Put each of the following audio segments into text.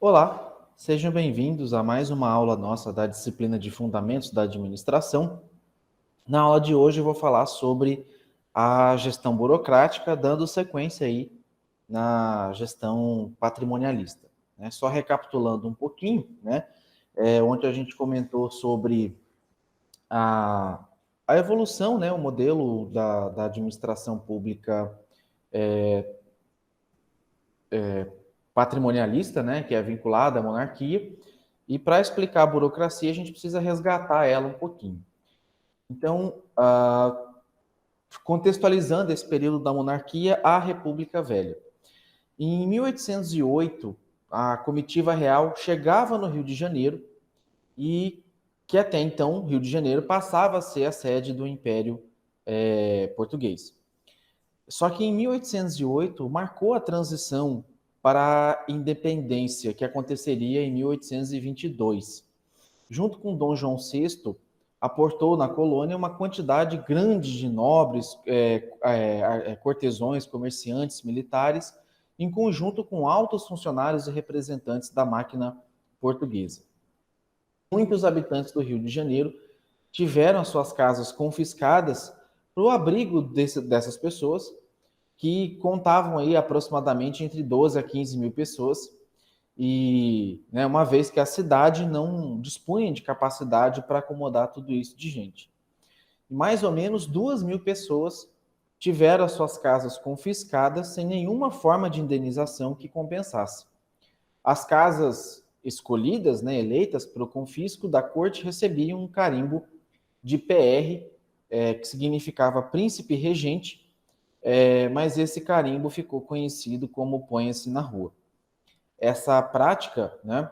Olá, sejam bem-vindos a mais uma aula nossa da disciplina de Fundamentos da Administração. Na aula de hoje eu vou falar sobre a gestão burocrática, dando sequência aí na gestão patrimonialista, né? Só recapitulando um pouquinho, né? Ontem a gente comentou sobre a, a evolução, né? O modelo da administração pública patrimonialista, né? Que é vinculada à monarquia. E para explicar a burocracia, a gente precisa resgatar ela um pouquinho. Então, contextualizando esse período da monarquia, a República Velha. Em 1808, a comitiva real chegava no Rio de Janeiro e que até então, Rio de Janeiro passava a ser a sede do Império Português. Só que em 1808 marcou a transição para a independência, que aconteceria em 1822. Junto com Dom João VI, aportou na colônia uma quantidade grande de nobres, cortesões, comerciantes, militares, em conjunto com altos funcionários e representantes da máquina portuguesa. Muitos habitantes do Rio de Janeiro tiveram as suas casas confiscadas para o abrigo dessas pessoas, que contavam aí aproximadamente entre 12 a 15 mil pessoas, e né, uma vez que a cidade não dispunha de capacidade para acomodar tudo isso de gente. E mais ou menos 2.000 pessoas tiveram as suas casas confiscadas sem nenhuma forma de indenização que compensasse. As casas escolhidas, né, eleitas para o confisco da corte, recebiam um carimbo de PR, que significava príncipe regente, mas esse carimbo ficou conhecido como ponha-se na rua. Essa prática, né,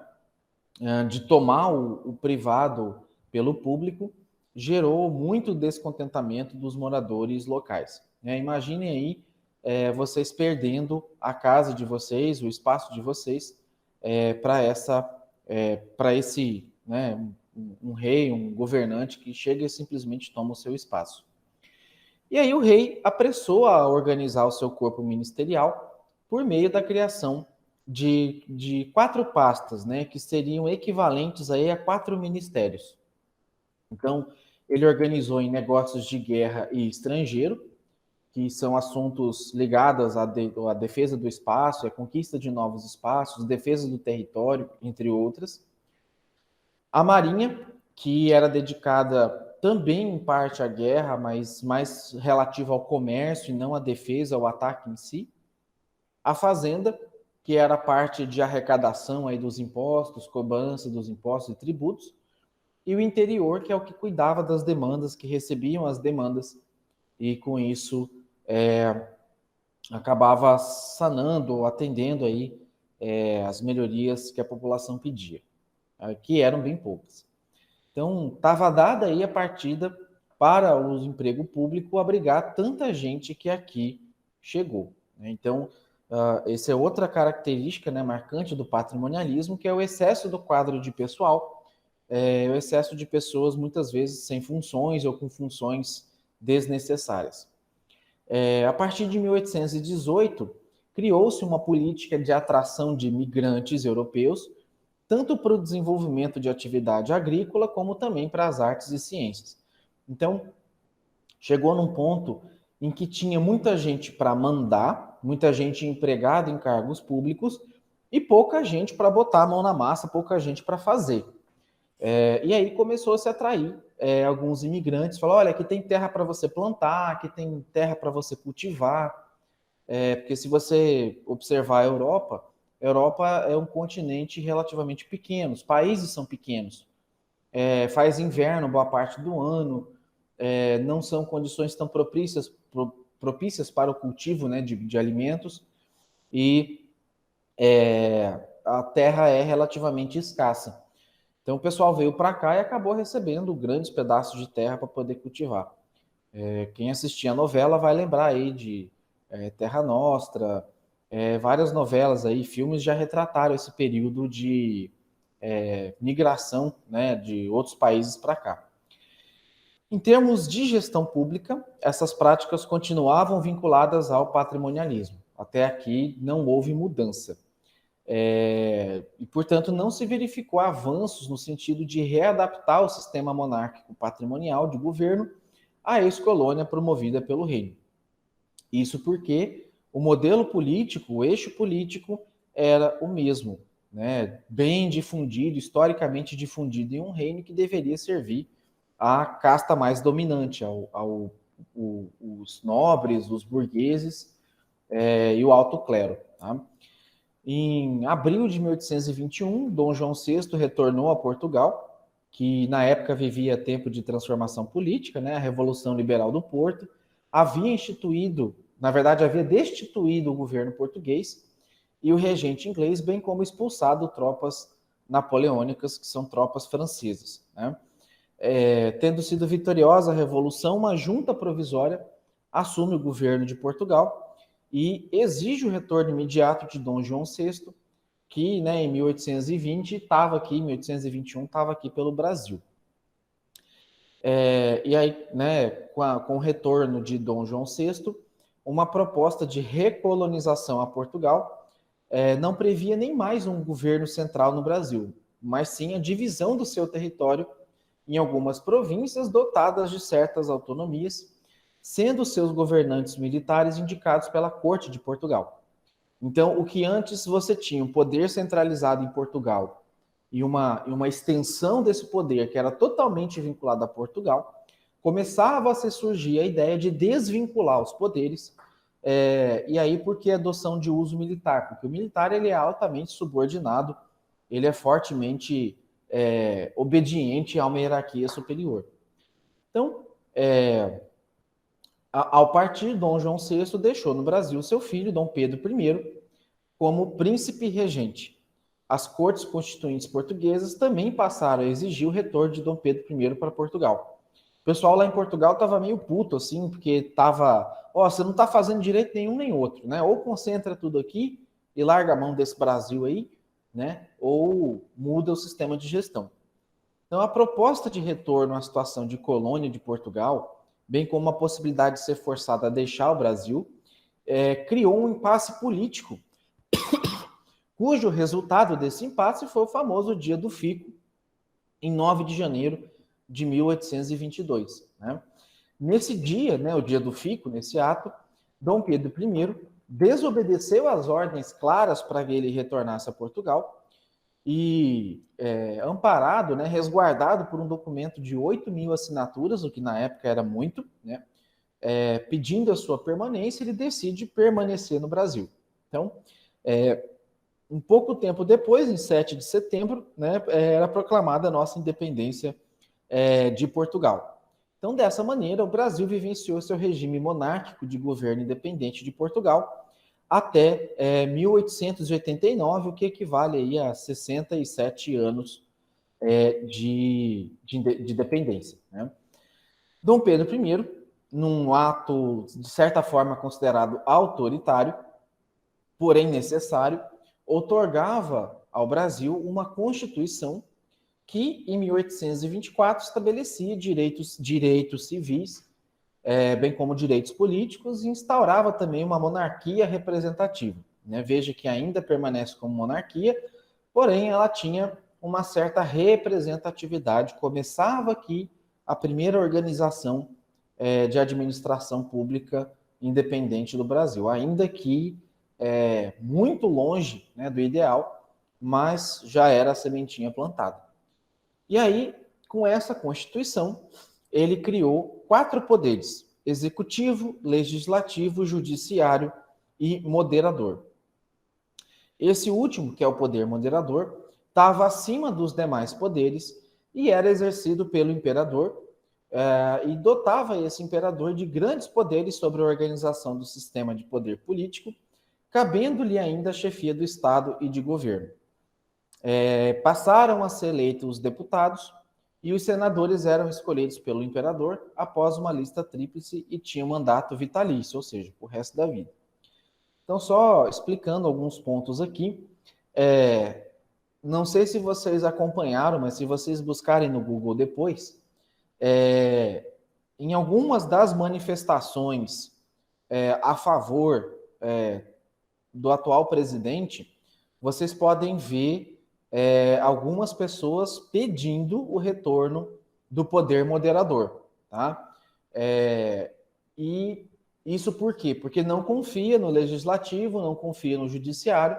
de tomar o privado pelo público gerou muito descontentamento dos moradores locais. Imaginem aí vocês perdendo a casa de vocês, o espaço de vocês, para esse, né, um rei, um governante que chega e simplesmente toma o seu espaço. E aí o rei apressou a organizar o seu corpo ministerial por meio da criação de 4 pastas, né, que seriam equivalentes aí a 4 ministérios. Então, ele organizou em negócios de guerra e estrangeiro, que são assuntos ligados à defesa do espaço, à conquista de novos espaços, defesa do território, entre outras. A Marinha, que era dedicada também em parte à guerra, mas mais relativa ao comércio e não à defesa, ao ataque em si. A Fazenda, que era a parte de arrecadação aí dos impostos, cobrança dos impostos e tributos. E o interior, que é o que cuidava das demandas, que recebiam as demandas e com isso acabava sanando ou atendendo aí as melhorias que a população pedia, que eram bem poucas. Então, estava dada aí a partida para o emprego público abrigar tanta gente que aqui chegou. Então, essa é outra característica, né, marcante do patrimonialismo, que é o excesso do quadro de pessoal, o excesso de pessoas, muitas vezes, sem funções ou com funções desnecessárias. A partir de 1818, criou-se uma política de atração de migrantes europeus, tanto para o desenvolvimento de atividade agrícola, como também para as artes e ciências. Então, chegou num ponto em que tinha muita gente para mandar, muita gente empregada em cargos públicos e pouca gente para botar a mão na massa, pouca gente para fazer. E aí começou a se atrair alguns imigrantes, falou, olha, aqui tem terra para você plantar, aqui tem terra para você cultivar, porque se você observar a Europa é um continente relativamente pequeno, os países são pequenos, faz inverno boa parte do ano, não são condições tão propícias para o cultivo, né, de alimentos, e a terra é relativamente escassa. Então o pessoal veio para cá e acabou recebendo grandes pedaços de terra para poder cultivar. Quem assistia a novela vai lembrar aí de Terra Nostra, várias novelas aí, filmes já retrataram esse período de migração, né, de outros países para cá. Em termos de gestão pública, essas práticas continuavam vinculadas ao patrimonialismo. Até aqui não houve mudança. E portanto, não se verificou avanços no sentido de readaptar o sistema monárquico patrimonial de governo à ex-colônia promovida pelo reino. Isso porque o modelo político, o eixo político, era o mesmo, né? Bem difundido, historicamente difundido em um reino que deveria servir à casta mais dominante, os nobres, os burgueses e o alto clero. Tá? Em abril de 1821, Dom João VI retornou a Portugal, que na época vivia tempo de transformação política, né? A Revolução Liberal do Porto havia instituído, na verdade, havia destituído o governo português e o regente inglês, bem como expulsado tropas napoleônicas, que são tropas francesas. Né? Tendo sido vitoriosa a Revolução, uma junta provisória assume o governo de Portugal e exige o retorno imediato de Dom João VI, que né, em 1820 estava aqui, em 1821 estava aqui pelo Brasil. E aí, né, com o retorno de Dom João VI, uma proposta de recolonização a Portugal não previa nem mais um governo central no Brasil, mas sim a divisão do seu território em algumas províncias dotadas de certas autonomias, sendo seus governantes militares indicados pela Corte de Portugal. Então, o que antes você tinha um poder centralizado em Portugal e uma extensão desse poder que era totalmente vinculado a Portugal, começava a se surgir a ideia de desvincular os poderes, e aí por que a adoção de uso militar? Porque o militar ele é altamente subordinado, ele é fortemente obediente a uma hierarquia superior. Então, ao partir, Dom João VI deixou no Brasil seu filho, Dom Pedro I, como príncipe regente. As cortes constituintes portuguesas também passaram a exigir o retorno de Dom Pedro I para Portugal. O pessoal lá em Portugal estava meio puto, assim, porque estava, você não está fazendo direito nenhum nem outro, né? Ou concentra tudo aqui e larga a mão desse Brasil aí, né? Ou muda o sistema de gestão. Então, a proposta de retorno à situação de colônia de Portugal, bem como a possibilidade de ser forçada a deixar o Brasil, criou um impasse político, cujo resultado desse impasse foi o famoso Dia do Fico, em 9 de janeiro de 1822. Né? Nesse dia, né, o Dia do Fico, nesse ato, Dom Pedro I desobedeceu às ordens claras para que ele retornasse a Portugal e, amparado, né, resguardado por um documento de 8.000 assinaturas, o que na época era muito, né, pedindo a sua permanência, ele decide permanecer no Brasil. Então, um pouco tempo depois, em 7 de setembro, né, era proclamada a nossa independência de Portugal. Então, dessa maneira, o Brasil vivenciou seu regime monárquico de governo independente de Portugal até 1889, o que equivale aí a 67 anos de dependência. Né? Dom Pedro I, num ato, de certa forma, considerado autoritário, porém necessário, outorgava ao Brasil uma Constituição que, em 1824, estabelecia direitos civis, bem como direitos políticos, e instaurava também uma monarquia representativa. Né? Veja que ainda permanece como monarquia, porém ela tinha uma certa representatividade. Começava aqui a primeira organização de administração pública independente do Brasil, ainda que muito longe, né, do ideal, mas já era a sementinha plantada. E aí, com essa Constituição, ele criou 4 poderes: executivo, legislativo, judiciário e moderador. Esse último, que é o poder moderador, estava acima dos demais poderes e era exercido pelo imperador, e dotava esse imperador de grandes poderes sobre a organização do sistema de poder político, cabendo-lhe ainda a chefia do Estado e de governo. Passaram a ser eleitos os deputados e os senadores eram escolhidos pelo imperador após uma lista tríplice e tinham mandato vitalício, ou seja, o resto da vida. Então, só explicando alguns pontos aqui, não sei se vocês acompanharam, mas se vocês buscarem no Google depois, em algumas das manifestações a favor do atual presidente, vocês podem ver algumas pessoas pedindo o retorno do poder moderador, tá? E isso por quê? Porque não confia no legislativo, não confia no judiciário,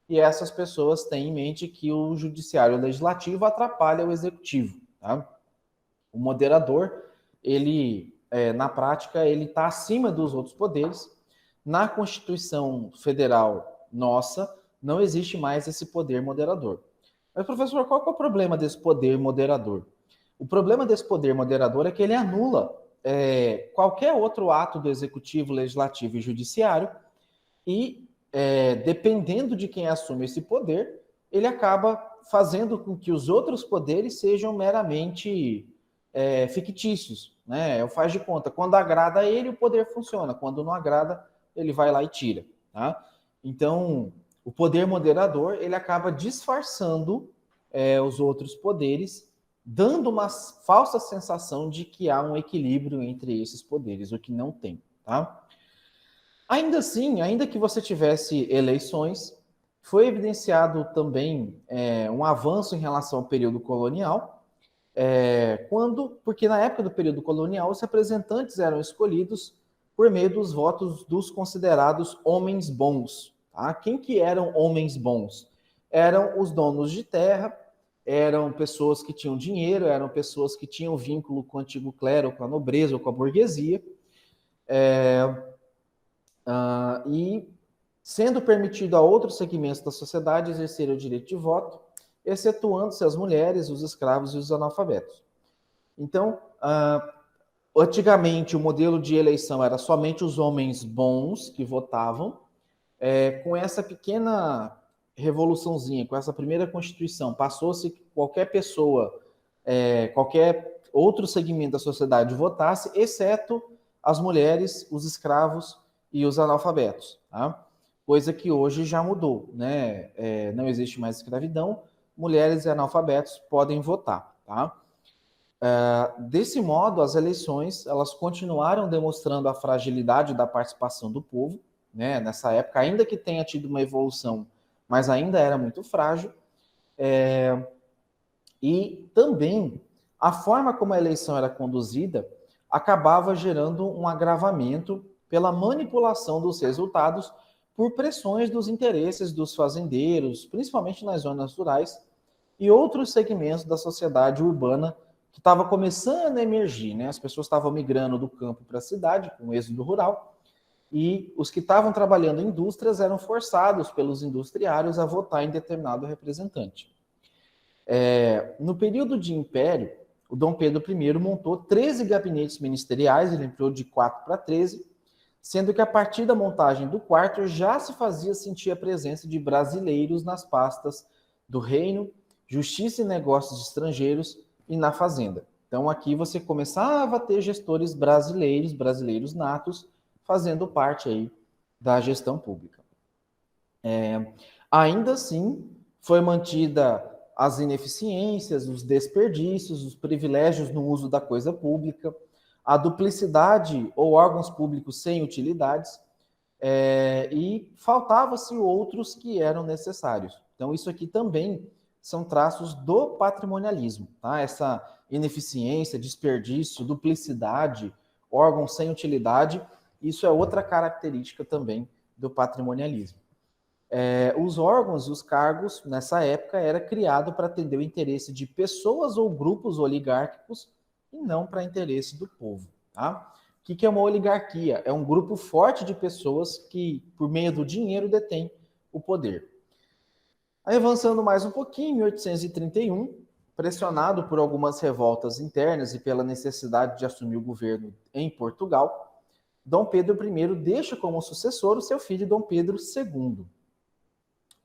e essas pessoas têm em mente que o judiciário e o legislativo atrapalha o executivo, tá? O moderador, ele, na prática, ele está acima dos outros poderes. Na Constituição Federal nossa, não existe mais esse poder moderador. Mas, professor, qual que é o problema desse poder moderador? O problema desse poder moderador é que ele anula qualquer outro ato do executivo, legislativo e judiciário, e dependendo de quem assume esse poder, ele acaba fazendo com que os outros poderes sejam meramente fictícios, né? Faz de conta. Quando agrada a ele, o poder funciona. Quando não agrada, ele vai lá e tira, tá? Então, o poder moderador, ele acaba disfarçando os outros poderes, dando uma falsa sensação de que há um equilíbrio entre esses poderes, o que não tem, tá? Ainda assim, ainda que você tivesse eleições, foi evidenciado também um avanço em relação ao período colonial, porque na época do período colonial, os representantes eram escolhidos por meio dos votos dos considerados homens bons. Tá? Quem que eram homens bons? Eram os donos de terra, eram pessoas que tinham dinheiro, eram pessoas que tinham vínculo com o antigo clero, com a nobreza ou com a burguesia, e sendo permitido a outros segmentos da sociedade exercer o direito de voto, excetuando-se as mulheres, os escravos e os analfabetos. Então, antigamente, o modelo de eleição era somente os homens bons que votavam. Com essa pequena revoluçãozinha, com essa primeira Constituição, passou-se que qualquer pessoa, qualquer outro segmento da sociedade votasse, exceto as mulheres, os escravos e os analfabetos. Tá? Coisa que hoje já mudou, né? Não existe mais escravidão, mulheres e analfabetos podem votar, tá? Desse modo, as eleições elas continuaram demonstrando a fragilidade da participação do povo, né? Nessa época, ainda que tenha tido uma evolução, mas ainda era muito frágil. E também a forma como a eleição era conduzida acabava gerando um agravamento pela manipulação dos resultados por pressões dos interesses dos fazendeiros, principalmente nas zonas rurais, e outros segmentos da sociedade urbana que estava começando a emergir, né? As pessoas estavam migrando do campo para a cidade, com o êxodo rural, e os que estavam trabalhando em indústrias eram forçados pelos industriários a votar em determinado representante. No período de império, o Dom Pedro I montou 13 gabinetes ministeriais, ele ampliou de 4 para 13, sendo que a partir da montagem do quarto já se fazia sentir a presença de brasileiros nas pastas do reino, justiça e negócios estrangeiros e na fazenda. Então aqui você começava a ter gestores brasileiros natos, fazendo parte aí da gestão pública. Ainda assim, foi mantida as ineficiências, os desperdícios, os privilégios no uso da coisa pública, a duplicidade ou órgãos públicos sem utilidades, e faltava-se outros que eram necessários. Então, isso aqui também são traços do patrimonialismo, tá? Essa ineficiência, desperdício, duplicidade, órgãos sem utilidade, isso é outra característica também do patrimonialismo. Os órgãos e os cargos, nessa época, era criado para atender o interesse de pessoas ou grupos oligárquicos e não para interesse do povo. Tá? O que é uma oligarquia? É um grupo forte de pessoas que, por meio do dinheiro, detém o poder. Aí, avançando mais um pouquinho, em 1831, pressionado por algumas revoltas internas e pela necessidade de assumir o governo em Portugal, Dom Pedro I deixa como sucessor o seu filho Dom Pedro II.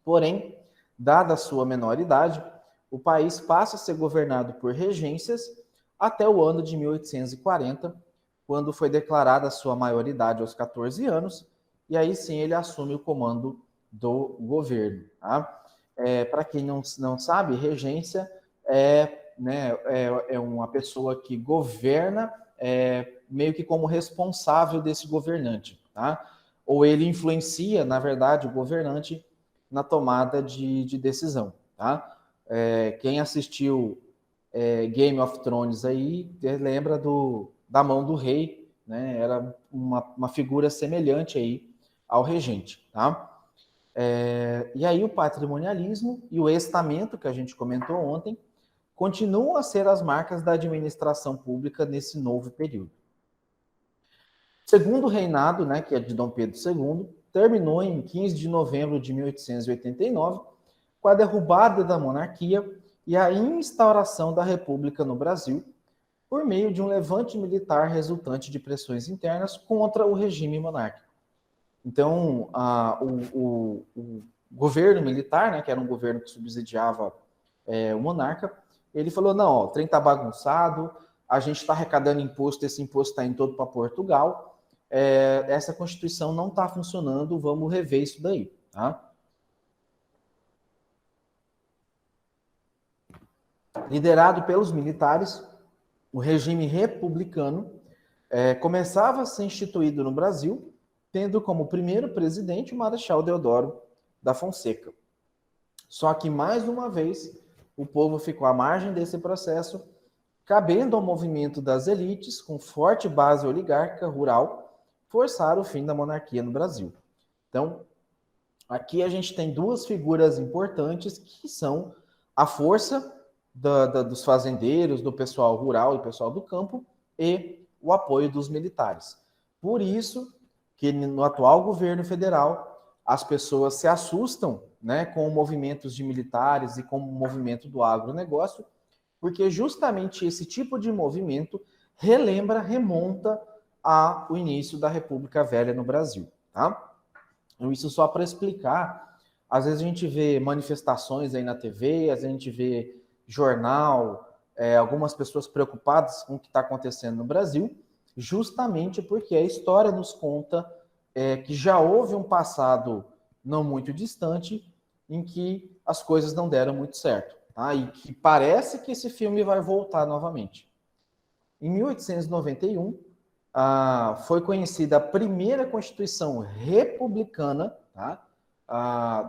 Porém, dada a sua menor idade, o país passa a ser governado por regências até o ano de 1840, quando foi declarada a sua maioridade aos 14 anos, e aí sim ele assume o comando do governo. Tá? Para quem não sabe, regência é uma pessoa que governa meio que como responsável desse governante. Tá? Ou ele influencia, na verdade, o governante na tomada de decisão. Tá? Quem assistiu Game of Thrones aí lembra da mão do rei, né? Era uma figura semelhante aí ao regente, tá? E aí o patrimonialismo e o estamento, que a gente comentou ontem, continuam a ser as marcas da administração pública nesse novo período. O segundo reinado, né, que é de Dom Pedro II, terminou em 15 de novembro de 1889, com a derrubada da monarquia e a instauração da República no Brasil, por meio de um levante militar resultante de pressões internas contra o regime monárquico. Então, o governo militar, né, que era um governo que subsidiava o monarca, ele falou, não, ó, o trem está bagunçado, a gente está arrecadando imposto, esse imposto está indo todo para Portugal, essa Constituição não está funcionando, vamos rever isso daí. Tá? Liderado pelos militares, o regime republicano começava a ser instituído no Brasil, tendo como primeiro presidente o Marechal Deodoro da Fonseca. Só que, mais uma vez, o povo ficou à margem desse processo, cabendo ao movimento das elites, com forte base oligárquica rural, forçar o fim da monarquia no Brasil. Então, aqui a gente tem duas figuras importantes que são a força dos fazendeiros, do pessoal rural e pessoal do campo e o apoio dos militares. Por isso que no atual governo federal as pessoas se assustam, né, com movimentos de militares e com o movimento do agronegócio, porque justamente esse tipo de movimento remonta ao início da República Velha no Brasil. Tá? Então, isso só para explicar. Às vezes a gente vê manifestações aí na TV, às vezes a gente vê jornal, algumas pessoas preocupadas com o que está acontecendo no Brasil, justamente porque a história nos conta que já houve um passado não muito distante em que as coisas não deram muito certo. Tá? E que parece que esse filme vai voltar novamente. Em 1891, foi conhecida a primeira Constituição republicana, tá?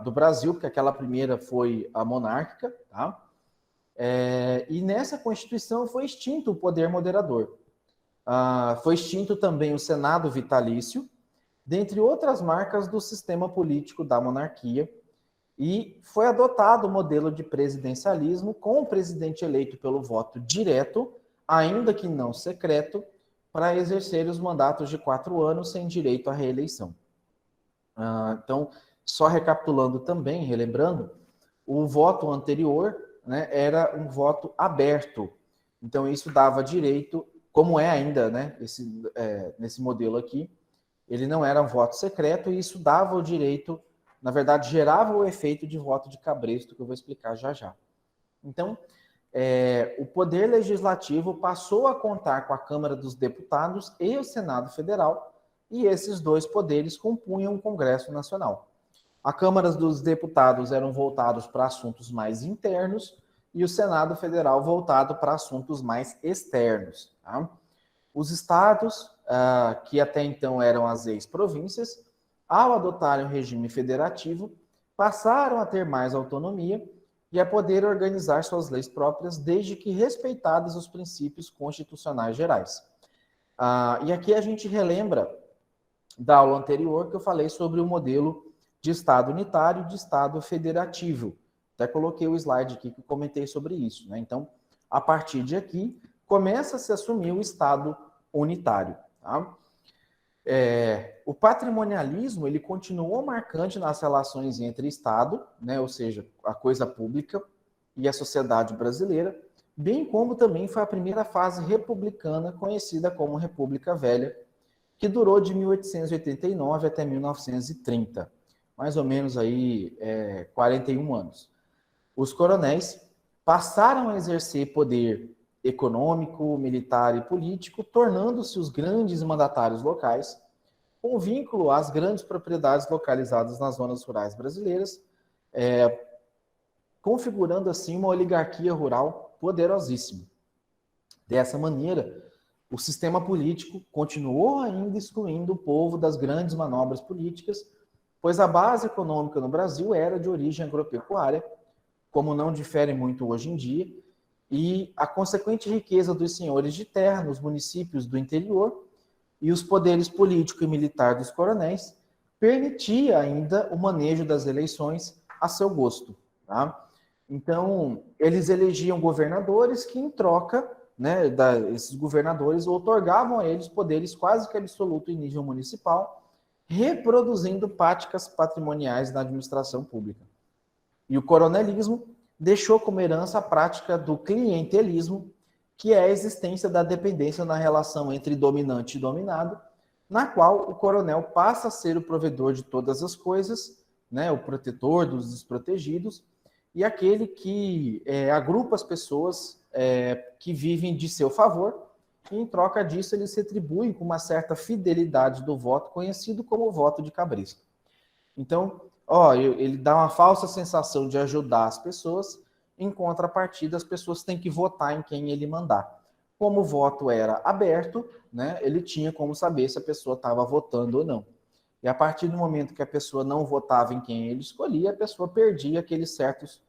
Do Brasil, porque aquela primeira foi a monárquica, tá? E nessa Constituição foi extinto o poder moderador. Foi extinto também o Senado vitalício, dentre outras marcas do sistema político da monarquia, e foi adotado o modelo de presidencialismo com o presidente eleito pelo voto direto, ainda que não secreto, para exercer os mandatos de 4 anos sem direito à reeleição. Então, só recapitulando também, relembrando, o voto anterior, né, era um voto aberto. Então, isso dava direito, como é ainda, né, nesse modelo aqui, ele não era um voto secreto e isso dava o direito, na verdade, gerava o efeito de voto de cabresto, que eu vou explicar já já. Então, o Poder Legislativo passou a contar com a Câmara dos Deputados e o Senado Federal, e esses dois poderes compunham o Congresso Nacional. A Câmara dos Deputados eram voltados para assuntos mais internos e o Senado Federal voltado para assuntos mais externos. Tá? Os estados, que até então eram as ex-províncias, ao adotarem o regime federativo, passaram a ter mais autonomia e a poder organizar suas leis próprias, desde que respeitados os princípios constitucionais gerais. E aqui a gente relembra da aula anterior que eu falei sobre o modelo de Estado unitário e de Estado federativo. Até coloquei o slide aqui que comentei sobre isso. Né? Então, a partir de aqui, começa a se assumir o Estado unitário. Tá? O patrimonialismo ele continuou marcante nas relações entre Estado, né, ou seja, a coisa pública, e a sociedade brasileira, bem como também foi a primeira fase republicana conhecida como República Velha, que durou de 1889 até 1930, mais ou menos aí 41 anos. Os coronéis passaram a exercer poder econômico, militar e político, tornando-se os grandes mandatários locais, com vínculo às grandes propriedades localizadas nas zonas rurais brasileiras, configurando assim uma oligarquia rural poderosíssima. Dessa maneira, o sistema político continuou ainda excluindo o povo das grandes manobras políticas, pois a base econômica no Brasil era de origem agropecuária, como não difere muito hoje em dia, e a consequente riqueza dos senhores de terra nos municípios do interior e os poderes político e militar dos coronéis permitia ainda o manejo das eleições a seu gosto. Tá? Então, eles elegiam governadores que, em troca, né, esses governadores outorgavam a eles poderes quase que absolutos em nível municipal, reproduzindo práticas patrimoniais da administração pública. E o coronelismo deixou como herança a prática do clientelismo, que é a existência da dependência na relação entre dominante e dominado, na qual o coronel passa a ser o provedor de todas as coisas, né, o protetor dos desprotegidos, e aquele que agrupa as pessoas que vivem de seu favor, e em troca disso eles retribuem com uma certa fidelidade do voto, conhecido como voto de cabresto. Então, ele dá uma falsa sensação de ajudar as pessoas, em contrapartida, as pessoas têm que votar em quem ele mandar. Como o voto era aberto, né, ele tinha como saber se a pessoa estava votando ou não. E a partir do momento que a pessoa não votava em quem ele escolhia, a pessoa perdia aqueles certos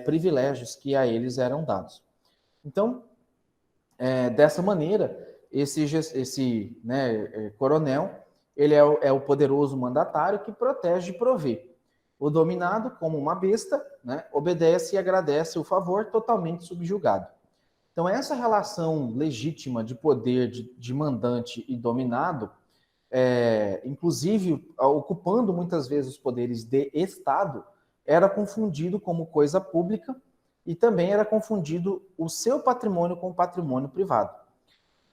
privilégios que a eles eram dados. Então, dessa maneira, esse coronel, ele é o poderoso mandatário que protege e provê. O dominado, como uma besta, né, obedece e agradece o favor, totalmente subjugado. Então, essa relação legítima de poder de mandante e dominado, inclusive ocupando muitas vezes os poderes de Estado, era confundido como coisa pública e também era confundido o seu patrimônio com o patrimônio privado.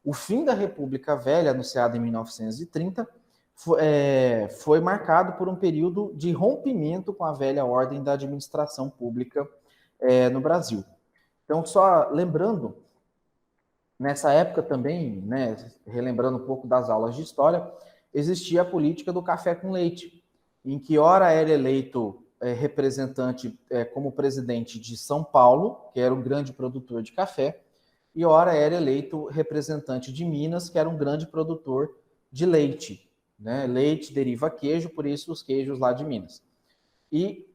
O fim da República Velha, anunciado em 1930, foi marcado por um período de rompimento com a velha ordem da administração pública no Brasil. Então, só lembrando, nessa época também, né, relembrando um pouco das aulas de história, existia a política do café com leite, em que ora era eleito representante como presidente de São Paulo, que era um grande produtor de café, e ora era eleito representante de Minas, que era um grande produtor de leite. Né? Leite deriva queijo, por isso os queijos lá de Minas. E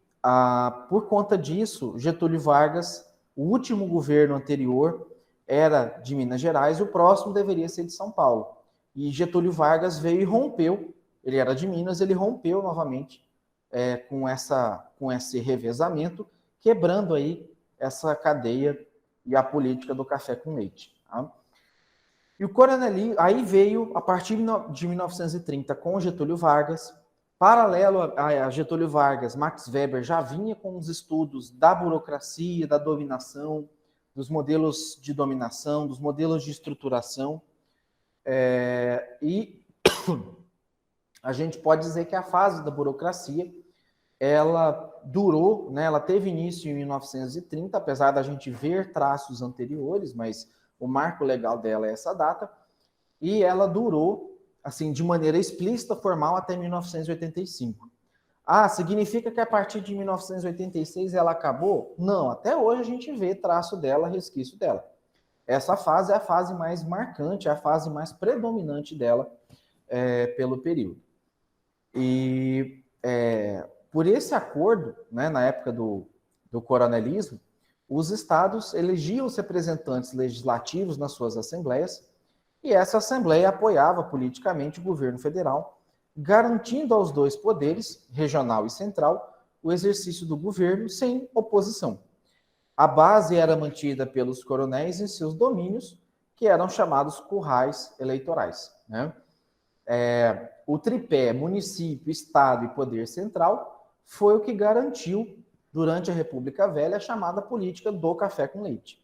por conta disso, Getúlio Vargas, o último governo anterior era de Minas Gerais, e o próximo deveria ser de São Paulo. E Getúlio Vargas veio e rompeu, ele era de Minas, ele rompeu novamente com esse revezamento, quebrando aí essa cadeia e a política do café com leite. Tá? E o coronelismo, aí veio, a partir de 1930, com Getúlio Vargas, paralelo a Getúlio Vargas, Max Weber já vinha com os estudos da burocracia, da dominação, dos modelos de dominação, dos modelos de estruturação, e a gente pode dizer que a fase da burocracia, ela durou, né, ela teve início em 1930, apesar da gente ver traços anteriores, mas o marco legal dela é essa data, e ela durou, assim, de maneira explícita, formal, até 1985. Significa que a partir de 1986 ela acabou? Não, até hoje a gente vê traço dela, resquício dela. Essa fase é a fase mais marcante, é a fase mais predominante dela pelo período. E por esse acordo, né, na época do coronelismo, os estados elegiam os representantes legislativos nas suas assembleias, e essa assembleia apoiava politicamente o governo federal, garantindo aos dois poderes, regional e central, o exercício do governo sem oposição. A base era mantida pelos coronéis em seus domínios, que eram chamados currais eleitorais. Né? O tripé município, estado e poder central foi o que garantiu, durante a República Velha, a chamada política do café com leite.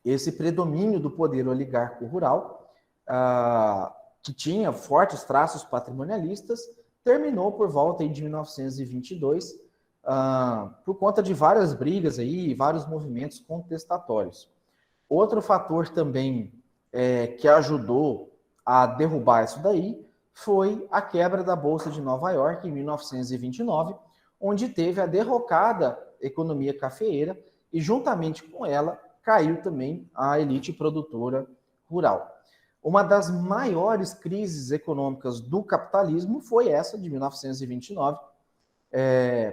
Esse predomínio do poder oligarco rural, que tinha fortes traços patrimonialistas, terminou por volta de 1922, por conta de várias brigas aí, vários movimentos contestatórios. Outro fator também que ajudou a derrubar isso daí foi a quebra da Bolsa de Nova York em 1929, onde teve a derrocada economia cafeeira e, juntamente com ela, caiu também a elite produtora rural. Uma das maiores crises econômicas do capitalismo foi essa de 1929,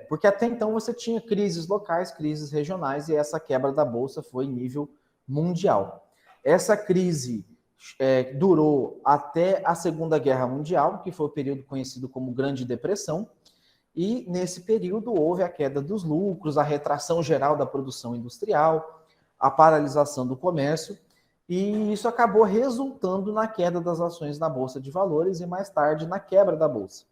Porque até então você tinha crises locais, crises regionais, e essa quebra da Bolsa foi em nível mundial. Essa crise durou até a Segunda Guerra Mundial, que foi o período conhecido como Grande Depressão, e nesse período houve a queda dos lucros, a retração geral da produção industrial, a paralisação do comércio, e isso acabou resultando na queda das ações na Bolsa de Valores e mais tarde na quebra da Bolsa.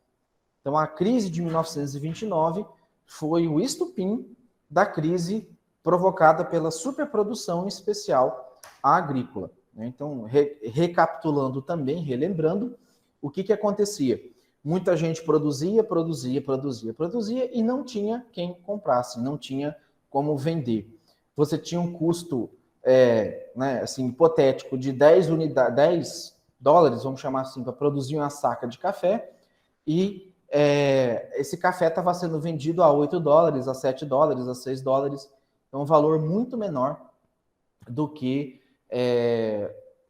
Então a crise de 1929 foi o estupim da crise provocada pela superprodução, em especial a agrícola. Então, recapitulando também, relembrando, o que acontecia? Muita gente produzia e não tinha quem comprasse, não tinha como vender. Você tinha um custo assim, hipotético de 10 dólares, vamos chamar assim, para produzir uma saca de café, e esse café estava sendo vendido a 8 dólares, a 7 dólares, a 6 dólares, então um valor muito menor do que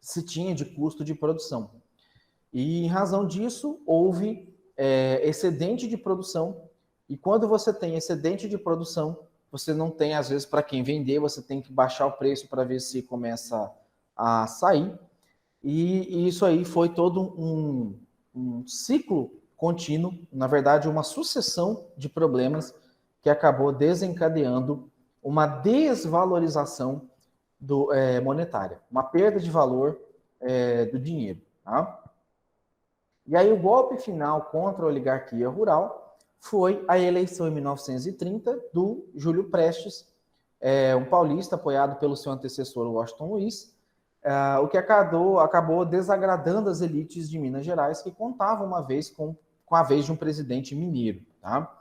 se tinha de custo de produção. E em razão disso, houve excedente de produção, e quando você tem excedente de produção, você não tem, às vezes, para quem vender, você tem que baixar o preço para ver se começa a sair, e isso aí foi todo um ciclo contínuo, na verdade, uma sucessão de problemas que acabou desencadeando uma desvalorização monetária, uma perda de valor do dinheiro. Tá? E aí o golpe final contra a oligarquia rural foi a eleição em 1930 do Júlio Prestes, um paulista apoiado pelo seu antecessor Washington Luiz, o que acabou desagradando as elites de Minas Gerais, que contavam uma vez com a vez de um presidente mineiro. Tá?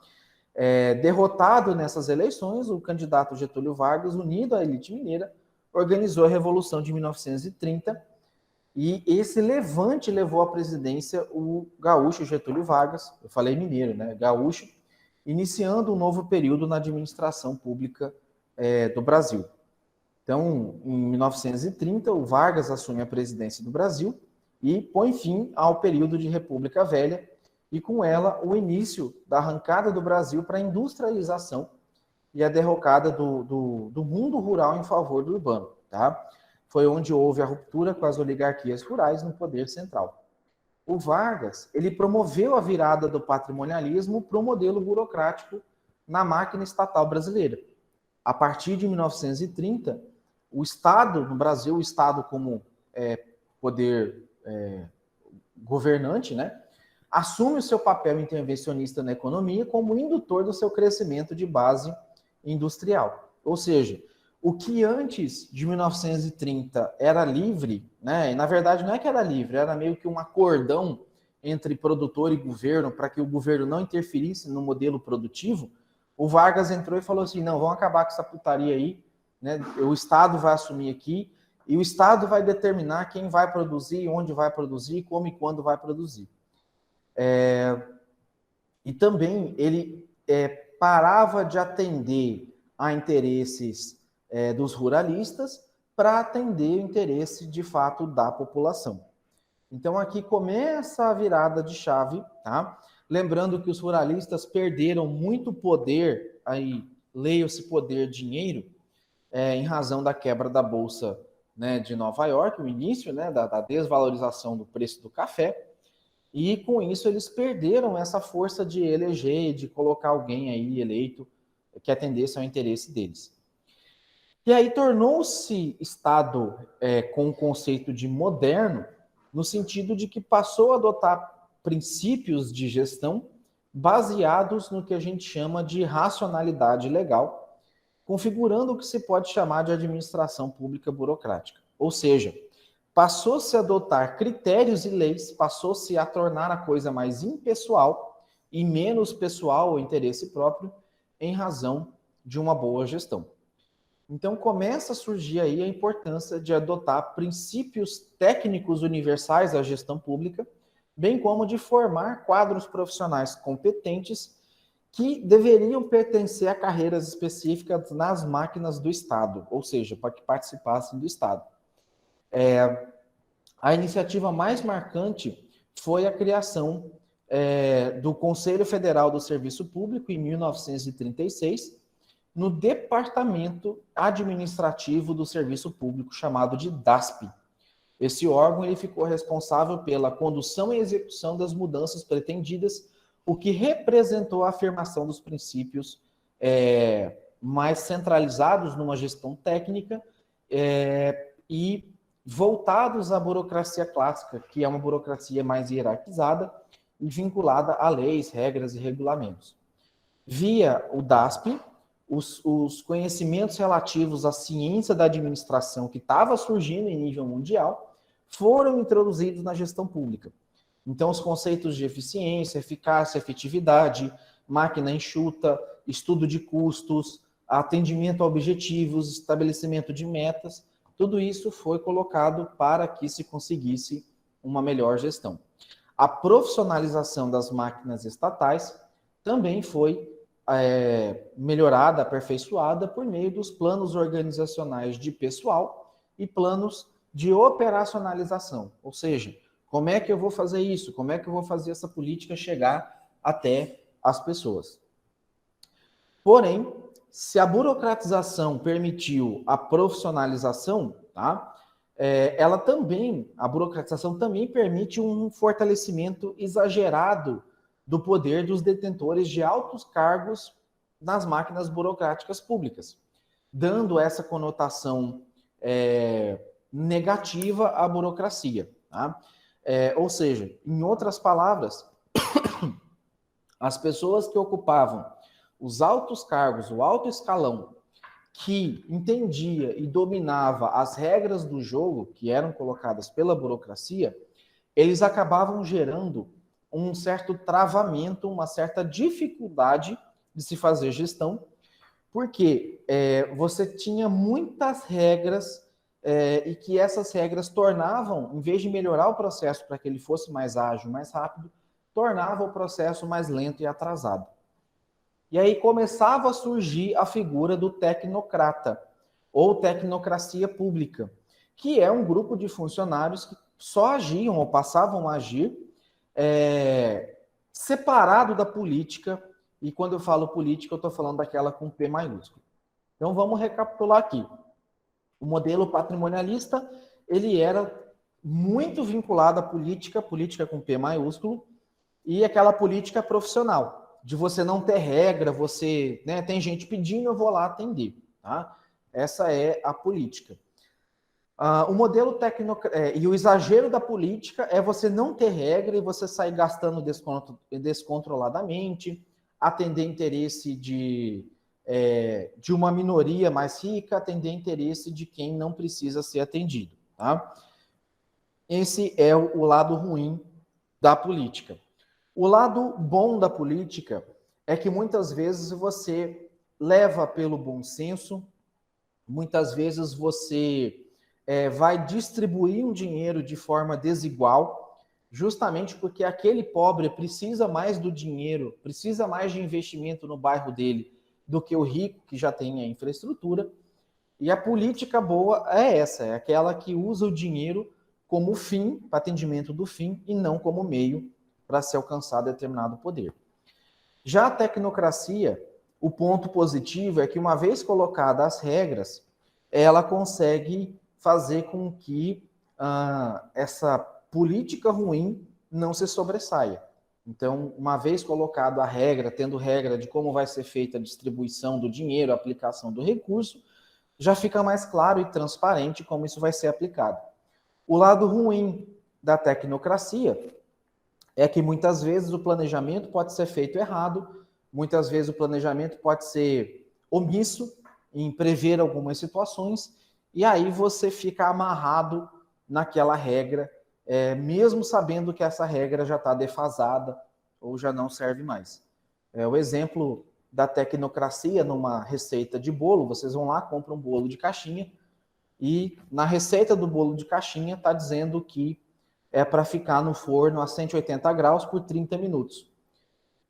Derrotado nessas eleições, o candidato Getúlio Vargas, unido à elite mineira, organizou a Revolução de 1930, e esse levante levou à presidência o gaúcho Getúlio Vargas, eu falei mineiro, né? Gaúcho, iniciando um novo período na administração pública do Brasil. Então, em 1930, o Vargas assume a presidência do Brasil e põe fim ao período de República Velha, e com ela o início da arrancada do Brasil para a industrialização e a derrocada do mundo rural em favor do urbano. Tá? Foi onde houve a ruptura com as oligarquias rurais no poder central. O Vargas, ele promoveu a virada do patrimonialismo para o modelo burocrático na máquina estatal brasileira. A partir de 1930, o Estado, no Brasil, o Estado como poder governante, né, assume o seu papel intervencionista na economia como indutor do seu crescimento de base industrial. Ou seja, o que antes de 1930 era livre, né, e na verdade não é que era livre, era meio que um acordão entre produtor e governo para que o governo não interferisse no modelo produtivo, o Vargas entrou e falou assim, não, vamos acabar com essa putaria aí, né, o Estado vai assumir aqui, e o Estado vai determinar quem vai produzir, onde vai produzir, como e quando vai produzir. E também ele parava de atender a interesses dos ruralistas para atender o interesse, de fato, da população. Então, aqui começa a virada de chave, tá? Lembrando que os ruralistas perderam muito poder, aí leia-se poder, dinheiro, em razão da quebra da Bolsa, né, de Nova York, o início, né, da desvalorização do preço do café, e com isso eles perderam essa força de eleger, de colocar alguém aí eleito que atendesse ao interesse deles. E aí tornou-se Estado com o conceito de moderno, no sentido de que passou a adotar princípios de gestão baseados no que a gente chama de racionalidade legal, configurando o que se pode chamar de administração pública burocrática. Ou seja, passou-se a adotar critérios e leis, passou-se a tornar a coisa mais impessoal e menos pessoal ou interesse próprio em razão de uma boa gestão. Então começa a surgir aí a importância de adotar princípios técnicos universais da gestão pública, bem como de formar quadros profissionais competentes que deveriam pertencer a carreiras específicas nas máquinas do Estado, ou seja, para que participassem do Estado. A iniciativa mais marcante foi a criação do Conselho Federal do Serviço Público, em 1936, no Departamento Administrativo do Serviço Público, chamado de DASP. Esse órgão ele ficou responsável pela condução e execução das mudanças pretendidas, o que representou a afirmação dos princípios mais centralizados numa gestão técnica e voltados à burocracia clássica, que é uma burocracia mais hierarquizada e vinculada a leis, regras e regulamentos. Via o DASP, os conhecimentos relativos à ciência da administração que estava surgindo em nível mundial foram introduzidos na gestão pública. Então, os conceitos de eficiência, eficácia, efetividade, máquina enxuta, estudo de custos, atendimento a objetivos, estabelecimento de metas, tudo isso foi colocado para que se conseguisse uma melhor gestão. A profissionalização das máquinas estatais também foi melhorada, aperfeiçoada por meio dos planos organizacionais de pessoal e planos de operacionalização, ou seja, como é que eu vou fazer isso? Como é que eu vou fazer essa política chegar até as pessoas? Porém, se a burocratização permitiu a profissionalização, tá? A burocratização também permite um fortalecimento exagerado do poder dos detentores de altos cargos nas máquinas burocráticas públicas, dando essa conotação negativa à burocracia. Tá? Ou seja, em outras palavras, as pessoas que ocupavam os altos cargos, o alto escalão, que entendia e dominava as regras do jogo que eram colocadas pela burocracia, eles acabavam gerando um certo travamento, uma certa dificuldade de se fazer gestão, porque você tinha muitas regras e que essas regras tornavam, em vez de melhorar o processo para que ele fosse mais ágil, mais rápido, tornava o processo mais lento e atrasado. E aí começava a surgir a figura do tecnocrata, ou tecnocracia pública, que é um grupo de funcionários que só agiam ou passavam a agir separado da política, e quando eu falo política, eu estou falando daquela com P maiúsculo. Então vamos recapitular aqui. O modelo patrimonialista, ele era muito vinculado à política com P maiúsculo, e aquela política profissional, de você não ter regra, você, tem gente pedindo, eu vou lá atender. Tá? Essa é a política. O modelo e o exagero da política é você não ter regra e você sair gastando descontroladamente, atender interesse de uma minoria mais rica, atender interesse de quem não precisa ser atendido. Tá? Esse é o lado ruim da política. O lado bom da política é que muitas vezes você leva pelo bom senso, muitas vezes você vai distribuir um dinheiro de forma desigual, justamente porque aquele pobre precisa mais do dinheiro, precisa mais de investimento no bairro dele do que o rico que já tem a infraestrutura. E a política boa é essa, é aquela que usa o dinheiro como fim, para atendimento do fim, e não como meio para se alcançar determinado poder. Já a tecnocracia, o ponto positivo é que, uma vez colocadas as regras, ela consegue fazer com que essa política ruim não se sobressaia. Então, uma vez colocado a regra, tendo regra de como vai ser feita a distribuição do dinheiro, a aplicação do recurso, já fica mais claro e transparente como isso vai ser aplicado. O lado ruim da tecnocracia é que muitas vezes o planejamento pode ser feito errado, muitas vezes o planejamento pode ser omisso em prever algumas situações, e aí você fica amarrado naquela regra, mesmo sabendo que essa regra já está defasada ou já não serve mais. O exemplo da tecnocracia numa receita de bolo, vocês vão lá, compram um bolo de caixinha, e na receita do bolo de caixinha está dizendo que é para ficar no forno a 180 graus por 30 minutos.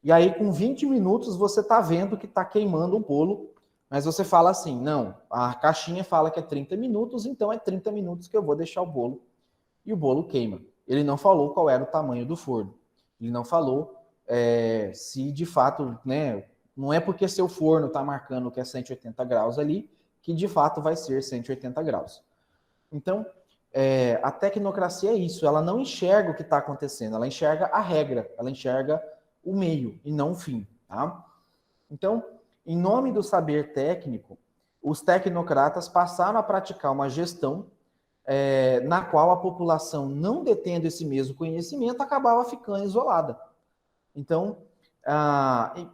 E aí, com 20 minutos, você está vendo que está queimando o bolo, mas você fala assim, não, a caixinha fala que é 30 minutos, então é 30 minutos que eu vou deixar o bolo. E o bolo queima. Ele não falou qual era o tamanho do forno. Ele não falou se de fato, né, não é porque seu forno está marcando que é 180 graus ali, que de fato vai ser 180 graus. Então, a tecnocracia é isso, ela não enxerga o que está acontecendo, ela enxerga a regra, ela enxerga o meio e não o fim. Tá? Então, em nome do saber técnico, os tecnocratas passaram a praticar uma gestão na qual a população, não detendo esse mesmo conhecimento, acabava ficando isolada. Então,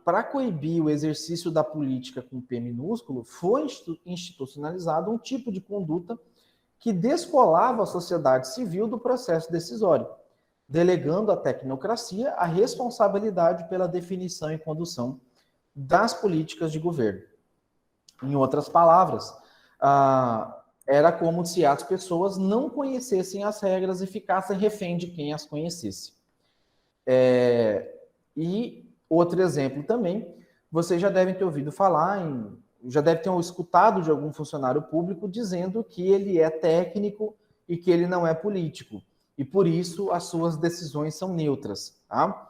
para coibir o exercício da política com P minúsculo, foi institucionalizado um tipo de conduta que descolava a sociedade civil do processo decisório, delegando à tecnocracia a responsabilidade pela definição e condução das políticas de governo. Em outras palavras, era como se as pessoas não conhecessem as regras e ficassem refém de quem as conhecesse. E outro exemplo também, vocês já devem ter ouvido falar, já devem ter escutado de algum funcionário público dizendo que ele é técnico e que ele não é político. E por isso as suas decisões são neutras. Tá?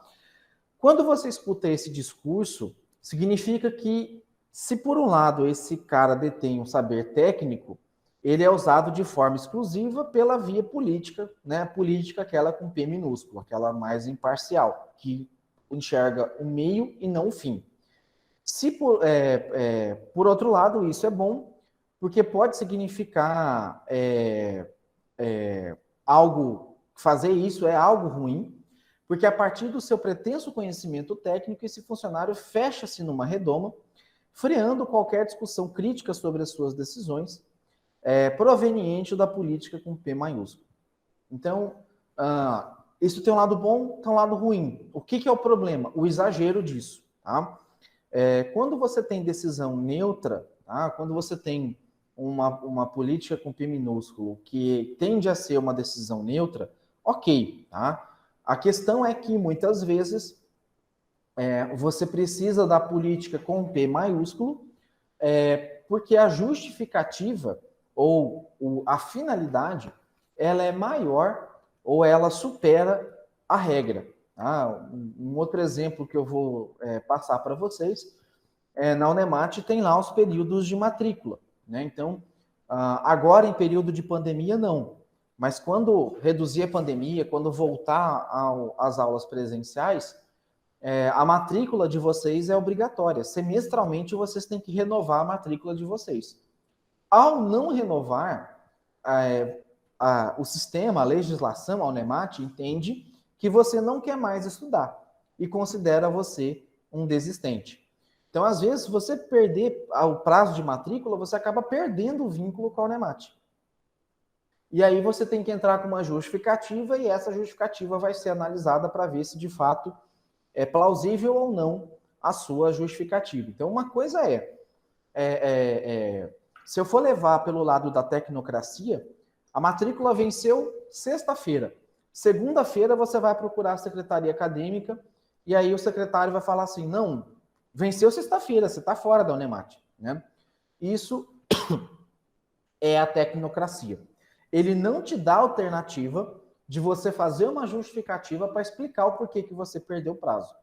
Quando você escuta esse discurso, significa que, se por um lado esse cara detém um saber técnico, ele é usado de forma exclusiva pela via política, né? Política aquela com P minúsculo, aquela mais imparcial, que enxerga o meio e não o fim. Se por outro lado, isso é bom, porque pode significar algo, fazer isso é algo ruim, porque a partir do seu pretenso conhecimento técnico, esse funcionário fecha-se numa redoma, freando qualquer discussão crítica sobre as suas decisões, proveniente da política com P maiúsculo. Então, isso tem um lado bom, tem um lado ruim. O que é o problema? O exagero disso. Tá? Quando você tem decisão neutra, tá? Quando você tem uma política com P minúsculo que tende a ser uma decisão neutra, ok. Tá? A questão é que, muitas vezes, você precisa da política com P maiúsculo, porque a justificativa ou a finalidade, ela é maior ou ela supera a regra. Tá? Um outro exemplo que eu vou passar para vocês, na Unemat tem lá os períodos de matrícula. Né? Então, agora em período de pandemia, não. Mas quando reduzir a pandemia, quando voltar às aulas presenciais, a matrícula de vocês é obrigatória. Semestralmente, vocês têm que renovar a matrícula de vocês. Ao não renovar, o sistema, a legislação, a Unemat, entende que você não quer mais estudar e considera você um desistente. Então, às vezes, se você perder o prazo de matrícula, você acaba perdendo o vínculo com a Unemat. E aí você tem que entrar com uma justificativa e essa justificativa vai ser analisada para ver se de fato é plausível ou não a sua justificativa. Então, uma coisa se eu for levar pelo lado da tecnocracia, a matrícula venceu sexta-feira. Segunda-feira você vai procurar a secretaria acadêmica e aí o secretário vai falar assim, não, venceu sexta-feira, você está fora da Unemat. Né? Isso é a tecnocracia. Ele não te dá alternativa de você fazer uma justificativa para explicar o porquê que você perdeu o prazo.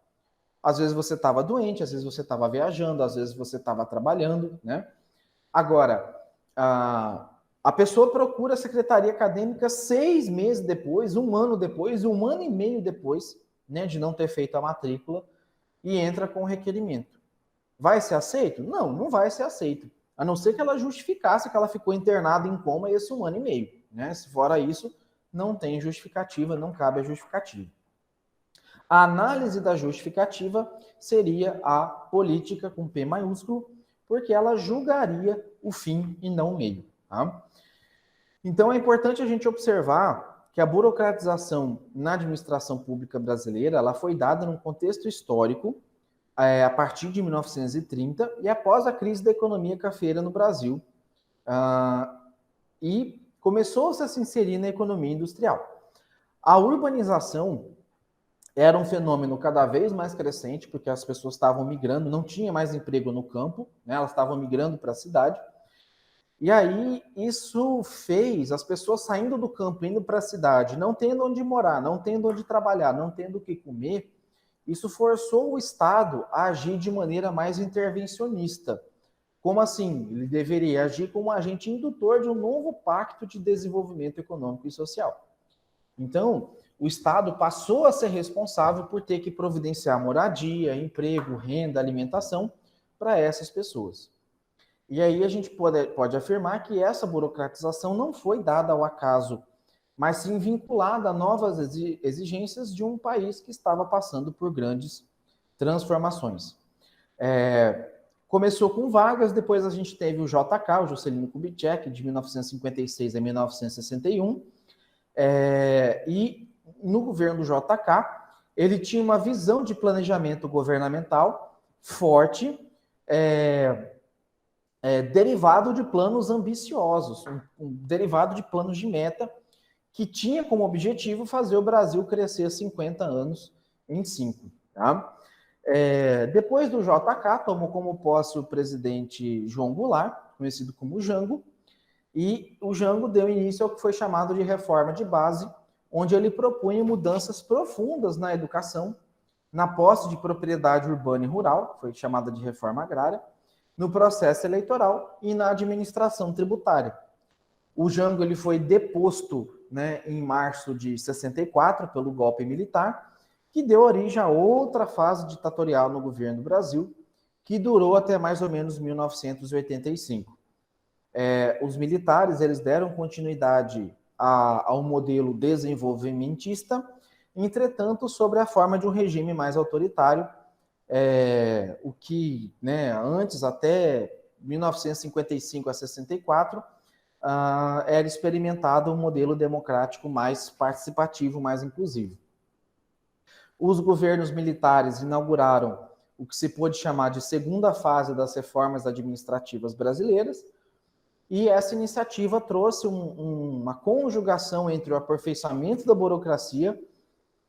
Às vezes você estava doente, às vezes você estava viajando, às vezes você estava trabalhando, né? Agora, a pessoa procura a secretaria acadêmica 6 meses depois, 1 ano depois, 1 ano e meio depois, né, de não ter feito a matrícula e entra com o requerimento. Vai ser aceito? Não, não vai ser aceito. A não ser que ela justificasse que ela ficou internada em coma esse 1 ano e meio. Né? Se fora isso, não tem justificativa, não cabe a justificativa. A análise da justificativa seria a política com P maiúsculo, porque ela julgaria o fim e não o meio. Tá? Então é importante a gente observar que a burocratização na administração pública brasileira ela foi dada num contexto histórico a partir de 1930 e após a crise da economia cafeira no Brasil, e começou-se a se inserir na economia industrial. A urbanização era um fenômeno cada vez mais crescente, porque as pessoas estavam migrando, não tinha mais emprego no campo, né? Elas estavam migrando para a cidade. E aí isso fez as pessoas saindo do campo, indo para a cidade, não tendo onde morar, não tendo onde trabalhar, não tendo o que comer, isso forçou o Estado a agir de maneira mais intervencionista. Como assim? Ele deveria agir como agente indutor de um novo pacto de desenvolvimento econômico e social. Então, o Estado passou a ser responsável por ter que providenciar moradia, emprego, renda, alimentação para essas pessoas. E aí a gente pode afirmar que essa burocratização não foi dada ao acaso, mas sim vinculada a novas exigências de um país que estava passando por grandes transformações. Começou com Vargas, depois a gente teve o JK, o Juscelino Kubitschek, de 1956 a 1961, e no governo do JK, ele tinha uma visão de planejamento governamental forte, derivado de planos ambiciosos, um derivado de planos de meta, que tinha como objetivo fazer o Brasil crescer 50 anos em 5. Tá? Depois do JK, tomou como posse o presidente João Goulart, conhecido como Jango, e o Jango deu início ao que foi chamado de reforma de base, onde ele propunha mudanças profundas na educação, na posse de propriedade urbana e rural, foi chamada de reforma agrária, no processo eleitoral e na administração tributária. O Jango ele foi deposto, né, em março de 64 pelo golpe militar, que deu origem a outra fase ditatorial no governo do Brasil, que durou até mais ou menos 1985. Os militares eles deram continuidade ao modelo desenvolvimentista, entretanto, sobre a forma de um regime mais autoritário, o que, né, antes, até 1955 a 64, era experimentado um modelo democrático mais participativo, mais inclusivo. Os governos militares inauguraram o que se pode chamar de segunda fase das reformas administrativas brasileiras, e essa iniciativa trouxe uma conjugação entre o aperfeiçoamento da burocracia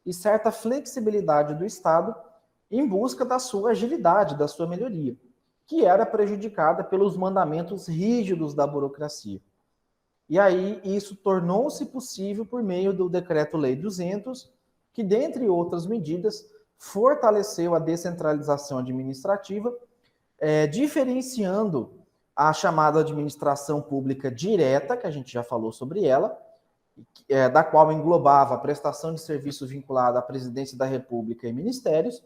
e certa flexibilidade do Estado em busca da sua agilidade, da sua melhoria, que era prejudicada pelos mandamentos rígidos da burocracia. E aí isso tornou-se possível por meio do Decreto-Lei 200, que, dentre outras medidas, fortaleceu a descentralização administrativa, diferenciando a chamada administração pública direta, que a gente já falou sobre ela, da qual englobava a prestação de serviços vinculada à Presidência da República e ministérios,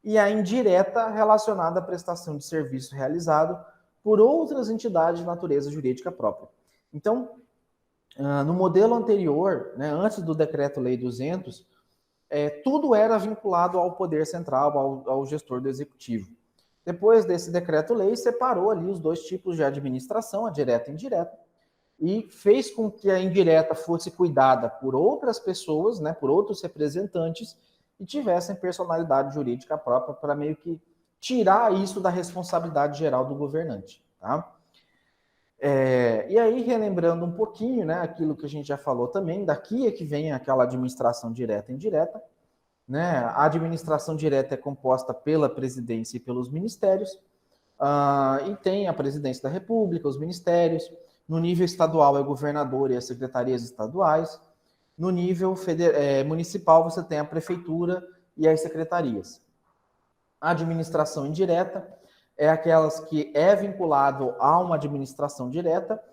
e a indireta relacionada à prestação de serviço realizado por outras entidades de natureza jurídica própria. Então, no modelo anterior, né, antes do Decreto-Lei 200, tudo era vinculado ao poder central, ao gestor do executivo. Depois desse Decreto-Lei, separou ali os dois tipos de administração, a direta e a indireta, e fez com que a indireta fosse cuidada por outras pessoas, né, por outros representantes, e tivessem personalidade jurídica própria para meio que tirar isso da responsabilidade geral do governante. Tá? E aí, relembrando um pouquinho, né, aquilo que a gente já falou também, daqui é que vem aquela administração direta e indireta. Né? A administração direta é composta pela presidência e pelos ministérios, e tem a presidência da República, os ministérios. No nível estadual é o governador e as secretarias estaduais. No nível municipal você tem a prefeitura e as secretarias. A administração indireta é aquelas que é vinculado a uma administração direta,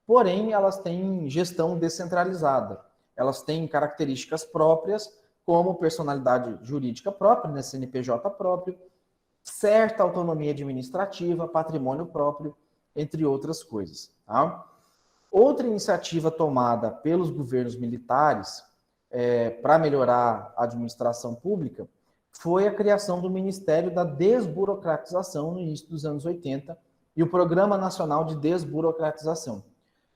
porém elas têm gestão descentralizada. Elas têm características próprias, como personalidade jurídica própria, né, CNPJ próprio, certa autonomia administrativa, patrimônio próprio, entre outras coisas. Tá? Outra iniciativa tomada pelos governos militares para melhorar a administração pública foi a criação do Ministério da Desburocratização no início dos anos 80 e o Programa Nacional de Desburocratização.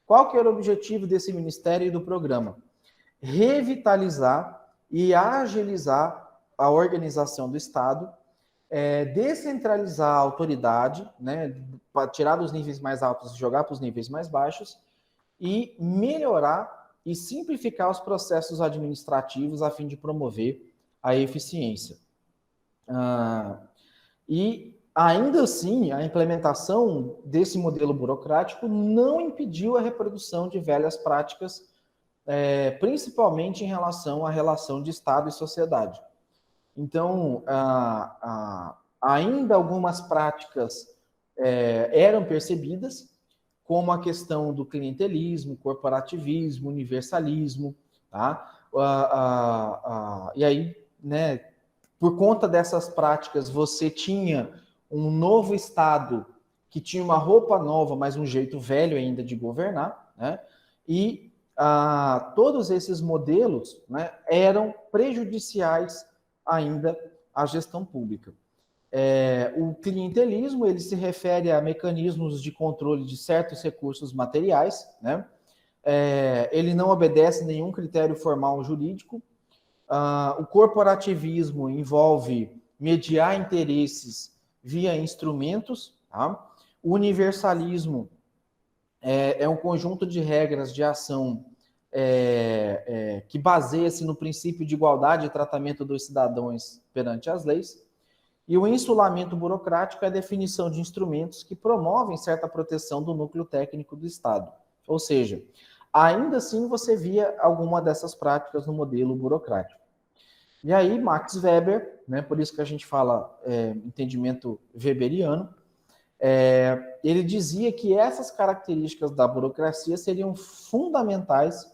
Qual que era o objetivo desse ministério e do programa? Revitalizar e agilizar a organização do Estado, descentralizar a autoridade, né, para tirar dos níveis mais altos e jogar para os níveis mais baixos, e melhorar e simplificar os processos administrativos a fim de promover a eficiência. E ainda assim, a implementação desse modelo burocrático não impediu a reprodução de velhas práticas, principalmente em relação à relação de Estado e sociedade. Então, ainda algumas práticas eram percebidas, como a questão do clientelismo, corporativismo, universalismo, tá? E aí, né, por conta dessas práticas, você tinha um novo Estado que tinha uma roupa nova, mas um jeito velho ainda de governar, né? E todos esses modelos, né, eram prejudiciais ainda à gestão pública. O clientelismo, ele se refere a mecanismos de controle de certos recursos materiais, né? Ele não obedece nenhum critério formal jurídico. O corporativismo envolve mediar interesses via instrumentos, tá? O universalismo é um conjunto de regras de ação que baseia-se no princípio de igualdade e tratamento dos cidadãos perante as leis. E o insulamento burocrático é a definição de instrumentos que promovem certa proteção do núcleo técnico do Estado. Ou seja, ainda assim você via alguma dessas práticas no modelo burocrático. E aí, Max Weber, né, por isso que a gente fala entendimento weberiano, ele dizia que essas características da burocracia seriam fundamentais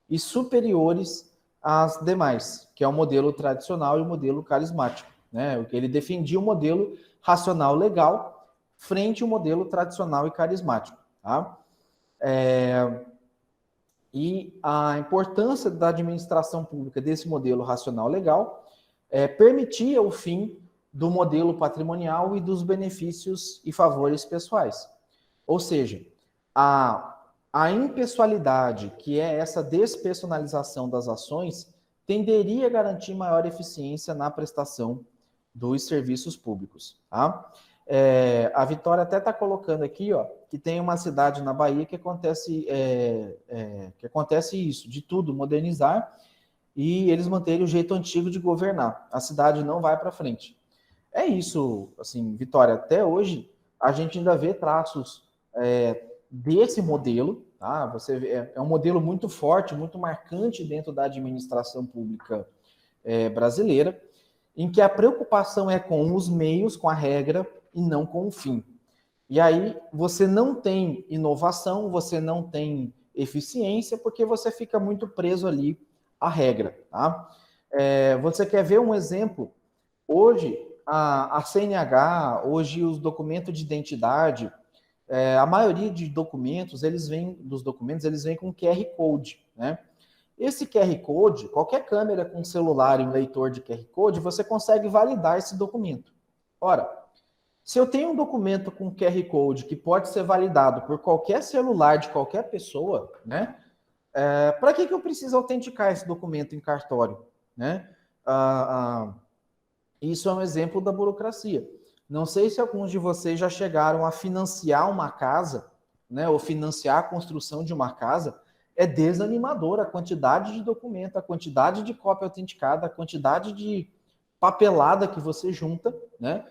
e superiores às demais, que é o modelo tradicional e o modelo carismático. Né? Ele defendia o modelo racional legal frente ao modelo tradicional e carismático. Tá? E a importância da administração pública desse modelo racional legal permitia o fim do modelo patrimonial e dos benefícios e favores pessoais. Ou seja, a impessoalidade, que é essa despersonalização das ações, tenderia a garantir maior eficiência na prestação dos serviços públicos. Tá? A Vitória até está colocando aqui, ó, que tem uma cidade na Bahia que acontece isso, de tudo modernizar e eles manterem o jeito antigo de governar. A cidade não vai para frente. É isso, assim, Vitória, até hoje a gente ainda vê traços desse modelo, tá? Você vê, é um modelo muito forte, muito marcante dentro da administração pública brasileira, em que a preocupação é com os meios, com a regra, e não com o fim. E aí você não tem inovação, você não tem eficiência, porque você fica muito preso ali à regra. Tá? Você quer ver um exemplo? Hoje, a CNH, hoje os documentos de identidade, a maioria de documentos, eles vêm com QR Code, né? Esse QR Code, qualquer câmera com celular e um leitor de QR Code, você consegue validar esse documento. Ora, se eu tenho um documento com QR Code que pode ser validado por qualquer celular de qualquer pessoa, né? Para que eu preciso autenticar esse documento em cartório, né? Isso é um exemplo da burocracia. Não sei se alguns de vocês já chegaram a financiar uma casa, né? Ou financiar a construção de uma casa. É desanimadora a quantidade de documento, a quantidade de cópia autenticada, a quantidade de papelada que você junta, né?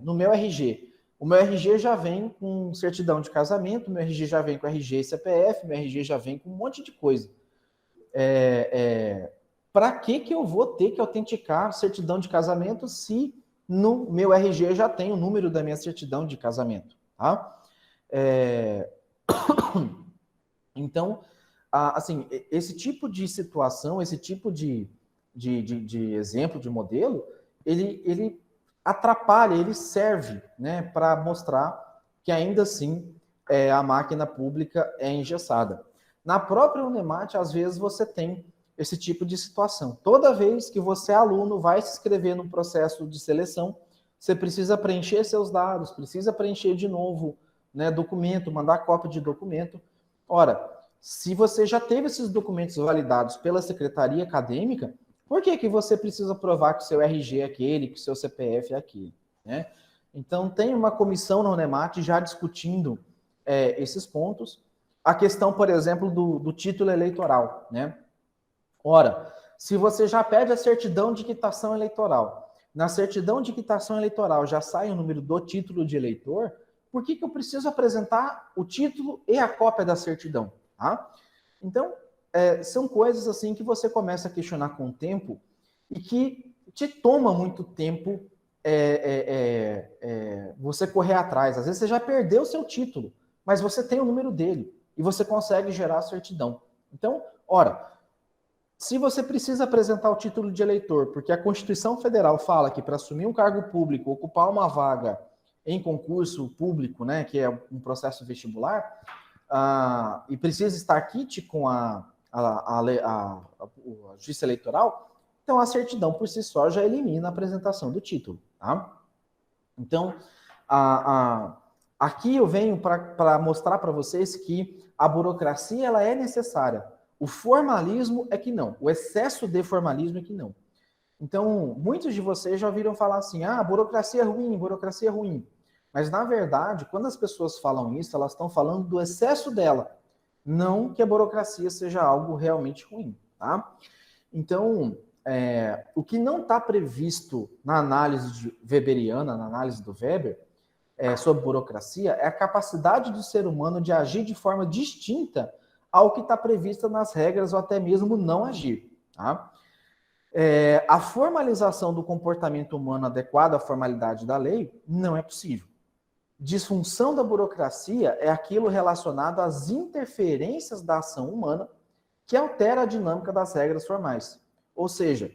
No meu RG. O meu RG já vem com certidão de casamento, o meu RG já vem com RG e CPF, o meu RG já vem com um monte de coisa. Para que eu vou ter que autenticar certidão de casamento se no meu RG já tem o número da minha certidão de casamento? Tá? Então, assim, esse tipo de situação, esse tipo de exemplo, de modelo, ele atrapalha, ele serve, né, para mostrar que ainda assim a máquina pública é engessada. Na própria Unemat, às vezes você tem esse tipo de situação. Toda vez que você, aluno, vai se inscrever no processo de seleção, você precisa preencher seus dados, precisa preencher de novo, né, documento, mandar cópia de documento. Ora, se você já teve esses documentos validados pela secretaria acadêmica, por que você precisa provar que o seu RG é aquele, que o seu CPF é aquele? Né? Então, tem uma comissão na Unemat já discutindo esses pontos. A questão, por exemplo, do título eleitoral. Né? Ora, se você já pede a certidão de quitação eleitoral, na certidão de quitação eleitoral já sai o número do título de eleitor, por que eu preciso apresentar o título e a cópia da certidão? Tá? Então, são coisas assim que você começa a questionar com o tempo e que te toma muito tempo você correr atrás. Às vezes você já perdeu o seu título, mas você tem o número dele e você consegue gerar a certidão. Então, ora, se você precisa apresentar o título de eleitor, porque a Constituição Federal fala que para assumir um cargo público, ocupar uma vaga em concurso público, né, que é um processo vestibular, e precisa estar quite com a Justiça Eleitoral, então a certidão por si só já elimina a apresentação do título. Tá? Então, aqui eu venho para mostrar para vocês que a burocracia ela é necessária. O formalismo é que não. O excesso de formalismo é que não. Então, muitos de vocês já ouviram falar assim, burocracia é ruim, burocracia é ruim. Mas, na verdade, quando as pessoas falam isso, elas estão falando do excesso dela. Não que a burocracia seja algo realmente ruim. Tá? Então, o que não está previsto na análise weberiana, na análise do Weber, sobre burocracia, é a capacidade do ser humano de agir de forma distinta ao que está previsto nas regras ou até mesmo não agir. Tá? A formalização do comportamento humano adequado à formalidade da lei não é possível. Disfunção da burocracia é aquilo relacionado às interferências da ação humana que altera a dinâmica das regras formais. Ou seja,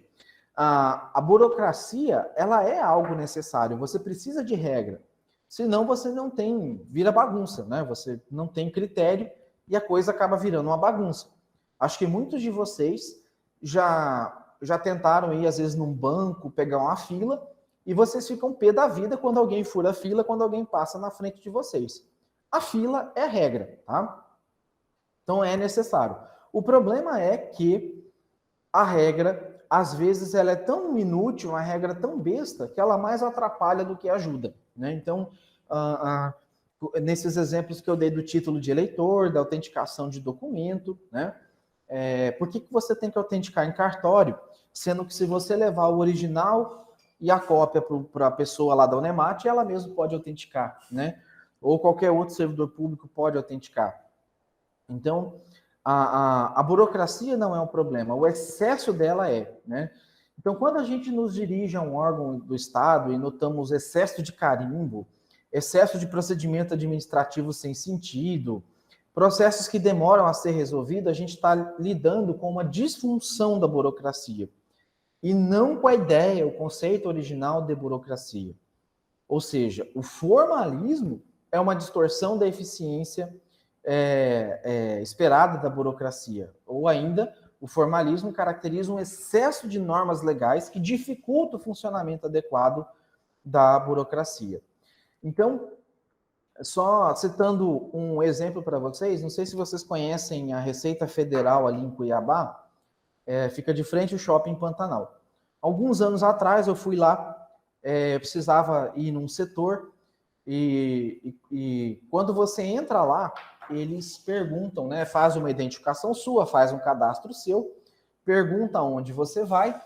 a burocracia ela é algo necessário, você precisa de regra, senão você não tem, vira bagunça, né? Você não tem critério e a coisa acaba virando uma bagunça. Acho que muitos de vocês já tentaram ir, às vezes, num banco, pegar uma fila, e vocês ficam pé da vida quando alguém fura a fila, quando alguém passa na frente de vocês. A fila é a regra, tá? Então é necessário. O problema é que a regra, às vezes, ela é tão inútil, uma regra tão besta, que ela mais atrapalha do que ajuda, né? Então, nesses exemplos que eu dei do título de eleitor, da autenticação de documento, né? Por que você tem que autenticar em cartório, sendo que se você levar o original e a cópia para a pessoa lá da Unemat, ela mesma pode autenticar, né? Ou qualquer outro servidor público pode autenticar. Então, a burocracia não é um problema, o excesso dela é, né? Então, quando a gente nos dirige a um órgão do Estado e notamos excesso de carimbo, excesso de procedimento administrativo sem sentido, processos que demoram a ser resolvidos, a gente está lidando com uma disfunção da burocracia e não com a ideia, o conceito original de burocracia. Ou seja, o formalismo é uma distorção da eficiência esperada da burocracia. Ou ainda, o formalismo caracteriza um excesso de normas legais que dificulta o funcionamento adequado da burocracia. Então, só citando um exemplo para vocês, não sei se vocês conhecem a Receita Federal ali em Cuiabá, fica de frente ao Shopping Pantanal. Alguns anos atrás eu fui lá, precisava ir num setor e quando você entra lá, eles perguntam, né? Faz uma identificação sua, faz um cadastro seu, pergunta onde você vai,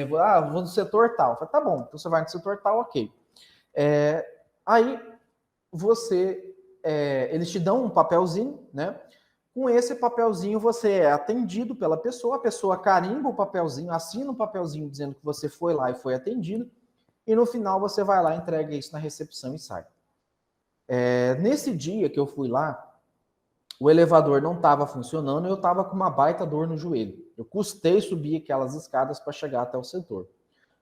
vou no setor tal. Fala, tá bom, então você vai no setor tal, ok. Aí eles te dão um papelzinho, né? Com esse papelzinho você é atendido pela pessoa, a pessoa carimba o papelzinho, assina um papelzinho dizendo que você foi lá e foi atendido, e no final você vai lá, entrega isso na recepção e sai. Nesse dia que eu fui lá, o elevador não estava funcionando e eu estava com uma baita dor no joelho. Eu custei subir aquelas escadas para chegar até o setor.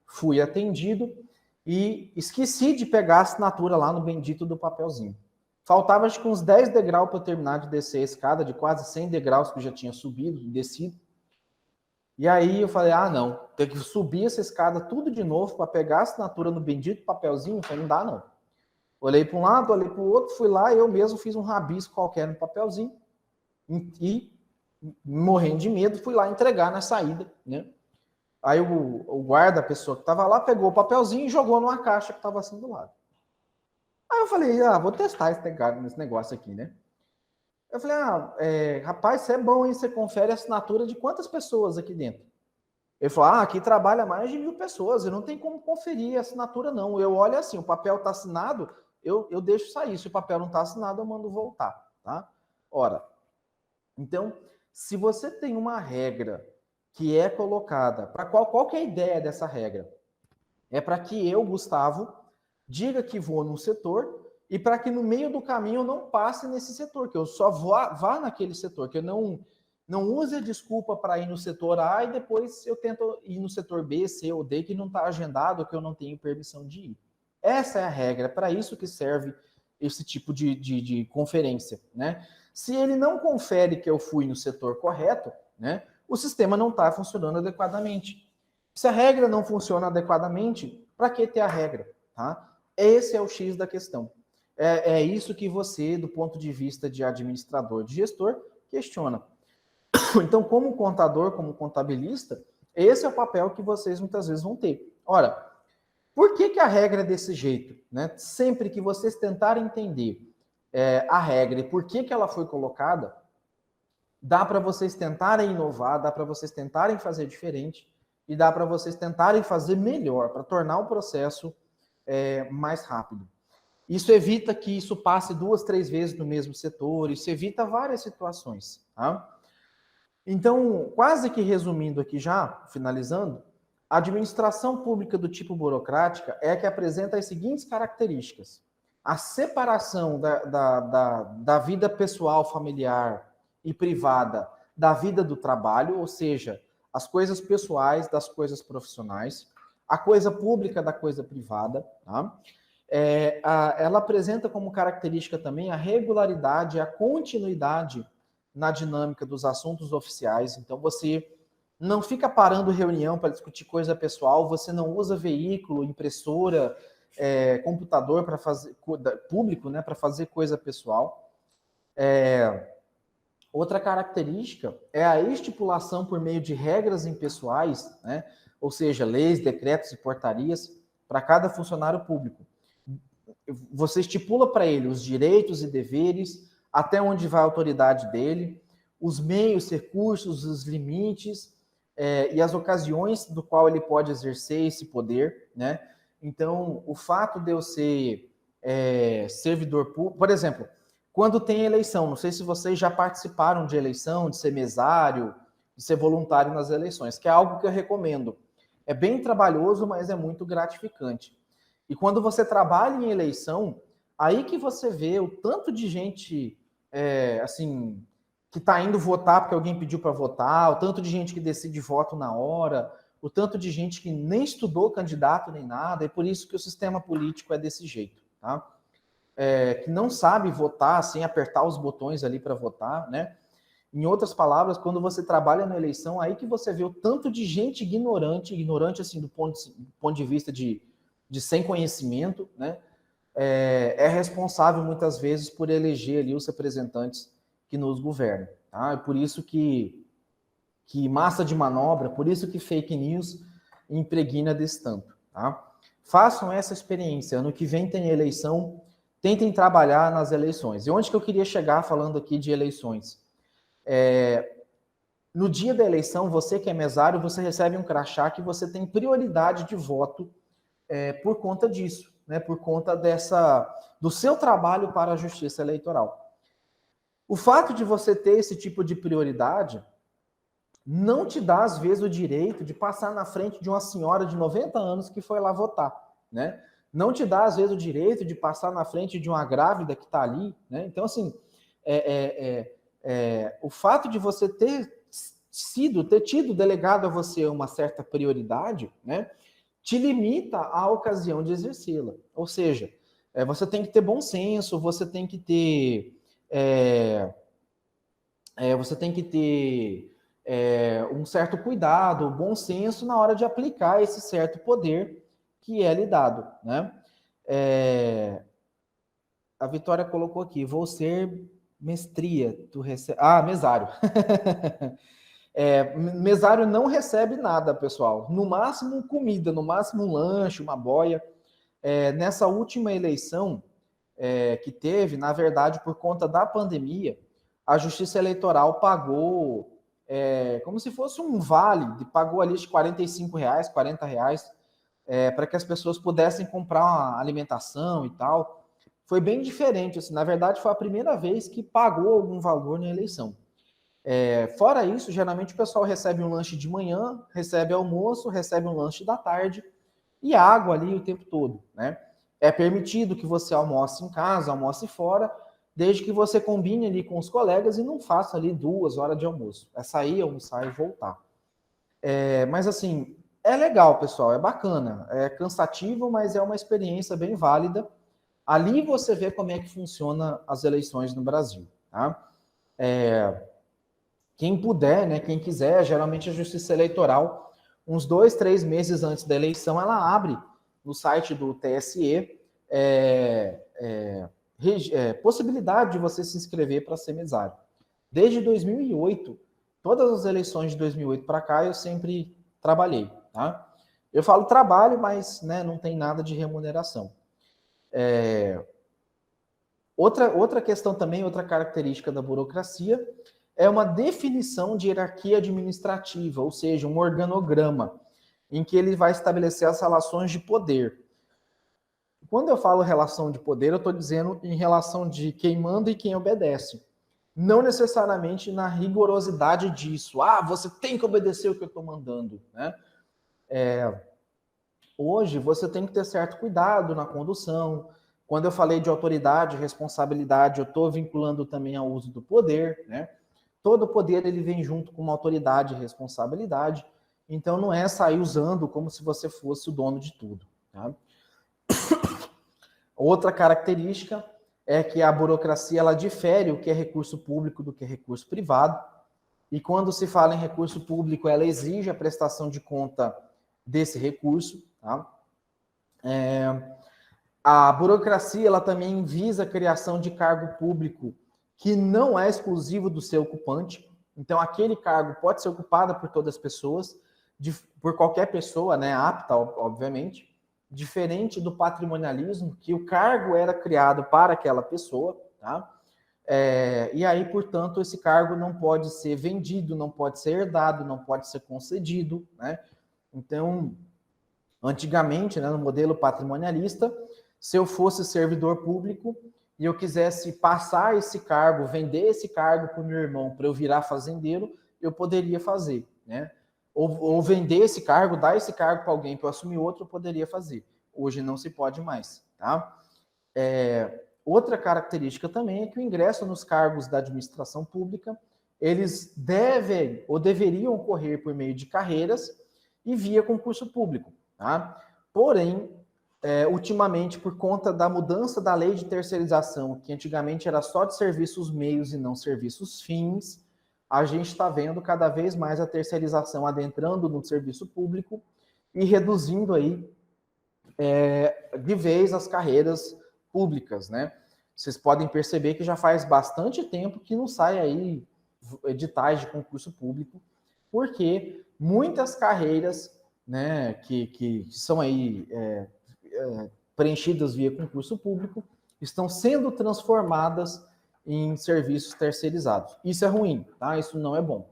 Fui atendido e esqueci de pegar a assinatura lá no bendito do papelzinho. Faltava acho que uns 10 degraus para eu terminar de descer a escada, de quase 100 degraus que eu já tinha subido e descido. E aí eu falei, não, tem que subir essa escada tudo de novo para pegar a assinatura no bendito papelzinho. Eu falei, não dá não. Olhei para um lado, olhei para o outro, fui lá e eu mesmo fiz um rabisco qualquer no papelzinho e, morrendo de medo, fui lá entregar na saída, né? Aí o guarda, a pessoa que estava lá, pegou o papelzinho e jogou numa caixa que estava assim do lado. Aí eu falei, vou testar esse negócio aqui, né? Eu falei, rapaz, isso é bom, hein? Você confere a assinatura de quantas pessoas aqui dentro? Ele falou, aqui trabalha mais de 1.000 pessoas, eu não tenho como conferir a assinatura, não. Eu olho assim, o papel está assinado, eu deixo sair. Se o papel não está assinado, eu mando voltar, tá? Ora, então, Se você tem uma regra que é colocada, para qual que é a ideia dessa regra? É para que eu, Gustavo, diga que vou num setor e para que no meio do caminho eu não passe nesse setor, que eu só vá naquele setor, que eu não use a desculpa para ir no setor A e depois eu tento ir no setor B, C ou D, que não está agendado, que eu não tenho permissão de ir. Essa é a regra, para isso que serve esse tipo de conferência, né? Se ele não confere que eu fui no setor correto, né, o sistema não está funcionando adequadamente. Se a regra não funciona adequadamente, para que ter a regra? Tá? Esse é o X da questão. É isso que você, do ponto de vista de administrador, de gestor, questiona. Então, como contador, como contabilista, esse é o papel que vocês muitas vezes vão ter. Ora, por que a regra é desse jeito? Né? Sempre que vocês tentarem entender a regra e por que ela foi colocada, dá para vocês tentarem inovar, dá para vocês tentarem fazer diferente e dá para vocês tentarem fazer melhor, para tornar o processo mais rápido. Isso evita que isso passe 2, 3 vezes no mesmo setor, isso evita várias situações. Tá? Então, quase que resumindo aqui já, finalizando, a administração pública do tipo burocrática é a que apresenta as seguintes características. A separação da vida pessoal, familiar e privada da vida do trabalho, ou seja, as coisas pessoais das coisas profissionais, a coisa pública da coisa privada. Tá? Ela apresenta como característica também a regularidade, a continuidade na dinâmica dos assuntos oficiais. Então, você não fica parando reunião para discutir coisa pessoal, você não usa veículo, impressora, computador para fazer público, né, para fazer coisa pessoal. Outra característica é a estipulação por meio de regras impessoais, né, ou seja, leis, decretos e portarias para cada funcionário público. Você estipula para ele os direitos e deveres, até onde vai a autoridade dele, os meios, recursos, os limites e as ocasiões do qual ele pode exercer esse poder, né? Então, o fato de eu ser servidor público, por exemplo, quando tem eleição, não sei se vocês já participaram de eleição, de ser mesário, de ser voluntário nas eleições, que é algo que eu recomendo. É bem trabalhoso, mas é muito gratificante. E quando você trabalha em eleição, aí que você vê o tanto de gente, assim, que está indo votar porque alguém pediu para votar, o tanto de gente que decide voto na hora, o tanto de gente que nem estudou candidato nem nada, e por isso que o sistema político é desse jeito, tá? Que não sabe votar sem apertar os botões ali para votar, né? Em outras palavras, quando você trabalha na eleição, aí que você vê o tanto de gente ignorante assim do ponto de vista de sem conhecimento, né? É responsável muitas vezes por eleger ali os representantes que nos governam. Tá? É por isso que massa de manobra, por isso que fake news impregna desse tanto. Tá? Façam essa experiência. Ano que vem tem eleição, tentem trabalhar nas eleições. E onde que eu queria chegar falando aqui de eleições? No dia da eleição, você que é mesário, você recebe um crachá que você tem prioridade de voto por conta disso, né? Por conta do seu trabalho para a justiça eleitoral. O fato de você ter esse tipo de prioridade não te dá, às vezes, o direito de passar na frente de uma senhora de 90 anos que foi lá votar, né? Não te dá, às vezes, o direito de passar na frente de uma grávida que está ali, né? Então, assim, o fato de você ter tido delegado a você uma certa prioridade, né? Te limita à ocasião de exercê-la. Ou seja, você tem que ter bom senso, você tem que ter um certo cuidado, bom senso na hora de aplicar esse certo poder que é lhe dado, né? A Vitória colocou aqui, vou ser mestria, mesário. Mesário não recebe nada, pessoal. No máximo comida, no máximo um lanche, uma boia. Nessa última eleição que teve, na verdade, por conta da pandemia, a Justiça Eleitoral pagou como se fosse um vale, pagou ali de R$45, R$40, para que as pessoas pudessem comprar uma alimentação e tal. Foi bem diferente, assim, na verdade foi a primeira vez que pagou algum valor na eleição. Fora isso, geralmente o pessoal recebe um lanche de manhã, recebe almoço, recebe um lanche da tarde e água ali o tempo todo, né? É permitido que você almoce em casa, almoce fora, desde que você combine ali com os colegas e não faça ali 2 horas de almoço. É sair, almoçar e voltar. Mas assim, é legal, pessoal, é bacana. É cansativo, mas é uma experiência bem válida. Ali você vê como é que funciona as eleições no Brasil, tá? Quem puder, né, quem quiser, geralmente a Justiça Eleitoral, uns 2, 3 meses antes da eleição, ela abre no site do TSE possibilidade de você se inscrever para ser mesário. Desde 2008, todas as eleições de 2008 para cá, eu sempre trabalhei, tá? Eu falo trabalho, mas né, não tem nada de remuneração. Outra questão também, outra característica da burocracia, é uma definição de hierarquia administrativa, ou seja, um organograma, em que ele vai estabelecer as relações de poder. Quando eu falo relação de poder, eu estou dizendo em relação de quem manda e quem obedece. Não necessariamente na rigorosidade disso. Ah, você tem que obedecer o que eu estou mandando, né? Hoje, você tem que ter certo cuidado na condução. Quando eu falei de autoridade e responsabilidade, eu estou vinculando também ao uso do poder, né? Todo poder, ele vem junto com uma autoridade e responsabilidade. Então, não é sair usando como se você fosse o dono de tudo, tá? Outra característica é que a burocracia, ela difere o que é recurso público do que é recurso privado. E quando se fala em recurso público, ela exige a prestação de conta desse recurso, tá? A burocracia, ela também visa a criação de cargo público que não é exclusivo do seu ocupante. Então, aquele cargo pode ser ocupado por todas as pessoas, por qualquer pessoa, né, apta, obviamente, diferente do patrimonialismo, que o cargo era criado para aquela pessoa, tá? E aí, portanto, esse cargo não pode ser vendido, não pode ser herdado, não pode ser concedido, né? Então, antigamente, né, no modelo patrimonialista, se eu fosse servidor público e eu quisesse passar esse cargo, vender esse cargo para o meu irmão para eu virar fazendeiro, eu poderia fazer, né? Ou vender esse cargo, dar esse cargo para alguém para eu assumir outro, eu poderia fazer. Hoje não se pode mais, tá? Outra característica também é que o ingresso nos cargos da administração pública, eles devem ou deveriam ocorrer por meio de carreiras e via concurso público, tá? Porém, ultimamente, por conta da mudança da lei de terceirização, que antigamente era só de serviços meios e não serviços fins, a gente está vendo cada vez mais a terceirização adentrando no serviço público e reduzindo aí de vez as carreiras públicas, né? Vocês podem perceber que já faz bastante tempo que não sai aí editais de concurso público, porque muitas carreiras, né, que são aí preenchidas via concurso público, estão sendo transformadas em serviços terceirizados. Isso é ruim, tá? Isso não é bom.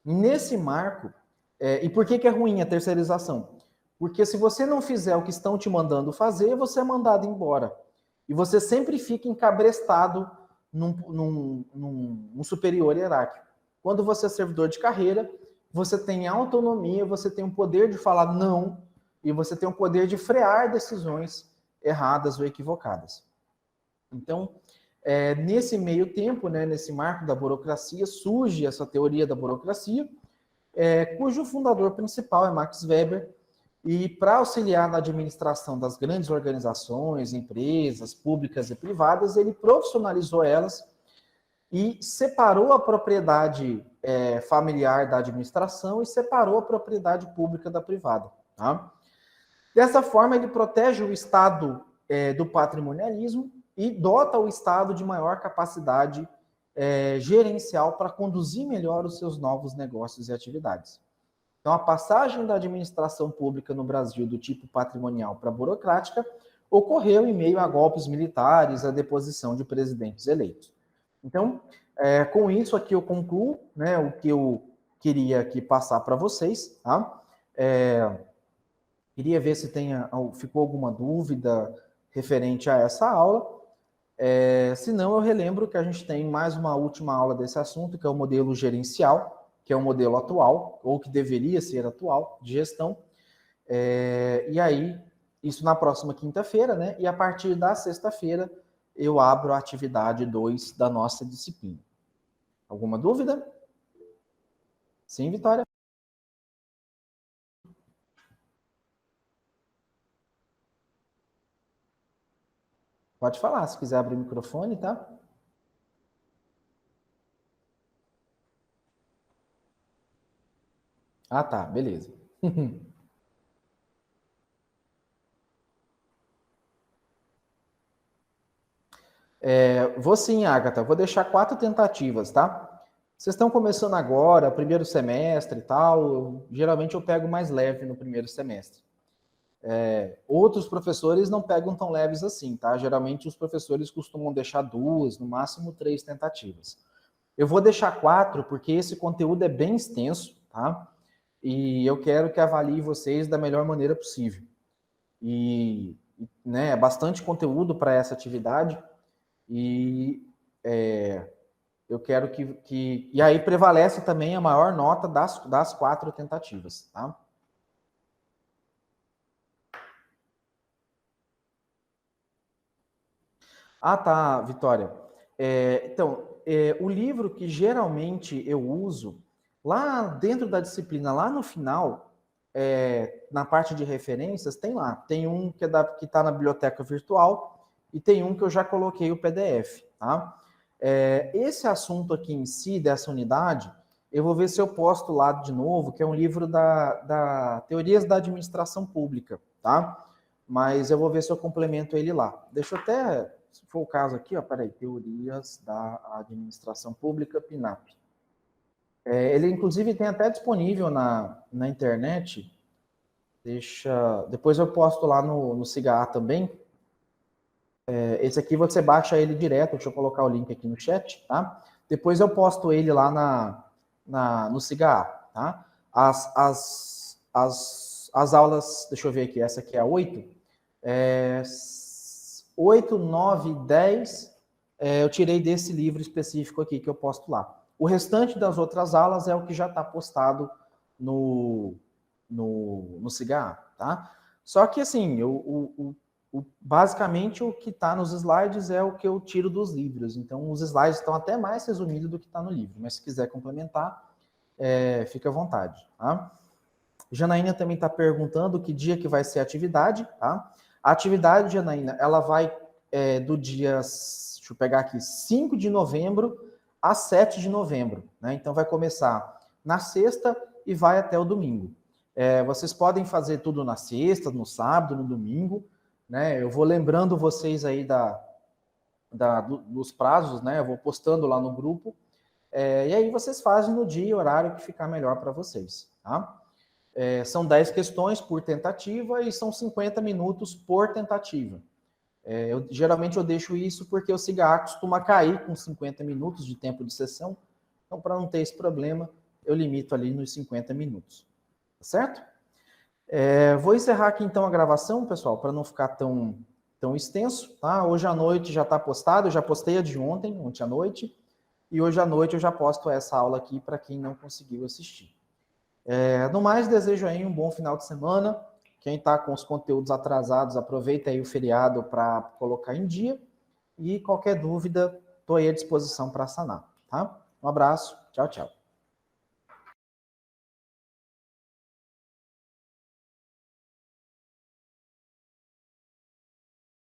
Nesse marco, e por que é ruim a terceirização? Porque se você não fizer o que estão te mandando fazer, você é mandado embora. E você sempre fica encabrestado num superior hierárquico. Quando você é servidor de carreira, você tem autonomia, você tem o poder de falar não, e você tem o poder de frear decisões erradas ou equivocadas. Então, nesse meio tempo, né, nesse marco da burocracia, surge essa teoria da burocracia, cujo fundador principal é Max Weber, e para auxiliar na administração das grandes organizações, empresas públicas e privadas, ele profissionalizou elas e separou a propriedade familiar da administração e separou a propriedade pública da privada, tá? Dessa forma, ele protege o Estado do patrimonialismo e dota o Estado de maior capacidade gerencial para conduzir melhor os seus novos negócios e atividades. Então, a passagem da administração pública no Brasil do tipo patrimonial para burocrática ocorreu em meio a golpes militares, a deposição de presidentes eleitos. Então, com isso aqui eu concluo, né, o que eu queria aqui passar para vocês, tá? Queria ver se ficou alguma dúvida referente a essa aula. Se não, eu relembro que a gente tem mais uma última aula desse assunto, que é o modelo gerencial, que é o modelo atual, ou que deveria ser atual, de gestão. E aí, isso na próxima quinta-feira, né? E a partir da sexta-feira, eu abro a atividade 2 da nossa disciplina. Alguma dúvida? Sim, Vitória? Pode falar, se quiser abrir o microfone, tá? Ah, tá, beleza. Vou sim, Agatha. Vou deixar 4 tentativas, tá? Vocês estão começando agora, primeiro semestre e tal. Geralmente eu pego mais leve no primeiro semestre. Outros professores não pegam tão leves assim, tá? Geralmente os professores costumam deixar 2, no máximo 3 tentativas. Eu vou deixar 4 porque esse conteúdo é bem extenso, tá? E eu quero que avalie vocês da melhor maneira possível. E, né, bastante conteúdo para essa atividade. E eu quero que. E aí prevalece também a maior nota das 4 tentativas, tá? Ah, tá, Vitória. O livro que geralmente eu uso, lá dentro da disciplina, lá no final, na parte de referências, tem lá. Tem um que está na biblioteca virtual e tem um que eu já coloquei o PDF, tá? Esse assunto aqui em si, dessa unidade, eu vou ver se eu posto lá de novo, que é um livro da Teorias da Administração Pública, tá? Mas eu vou ver se eu complemento ele lá. Deixa eu até, se for o caso aqui, ó, peraí, Teorias da Administração Pública, PNAP. Ele, inclusive, tem até disponível na internet. Depois eu posto lá no SIGA também. Esse aqui você baixa ele direto, deixa eu colocar o link aqui no chat, tá? Depois eu posto ele lá no SIGA, tá? As aulas, deixa eu ver aqui, essa aqui é a 8. 8, 9, 10, eu tirei desse livro específico aqui que eu posto lá. O restante das outras aulas é o que já está postado no SIGA, tá? Só que, assim, basicamente o que está nos slides é o que eu tiro dos livros. Então, os slides estão até mais resumidos do que está no livro. Mas se quiser complementar, fica à vontade, tá? Janaína também está perguntando que dia que vai ser a atividade, tá? A atividade, Janaína, ela vai do dia, deixa eu pegar aqui, 5 de novembro a 7 de novembro, né? Então vai começar na sexta e vai até o domingo. Vocês podem fazer tudo na sexta, no sábado, no domingo, né? Eu vou lembrando vocês aí dos prazos, né? Eu vou postando lá no grupo. E aí vocês fazem no dia e horário que ficar melhor para vocês, tá? São 10 questões por tentativa e são 50 minutos por tentativa. Geralmente eu deixo isso porque o SIGA costuma cair com 50 minutos de tempo de sessão. Então, para não ter esse problema, eu limito ali nos 50 minutos. Tá certo? Vou encerrar aqui então a gravação, pessoal, para não ficar tão extenso. Tá? Hoje à noite já está postado, eu já postei a de ontem à noite. E hoje à noite eu já posto essa aula aqui para quem não conseguiu assistir. No mais, desejo aí um bom final de semana. Quem está com os conteúdos atrasados, aproveita aí o feriado para colocar em dia. E qualquer dúvida, estou aí à disposição para sanar. Tá? Um abraço. Tchau, tchau.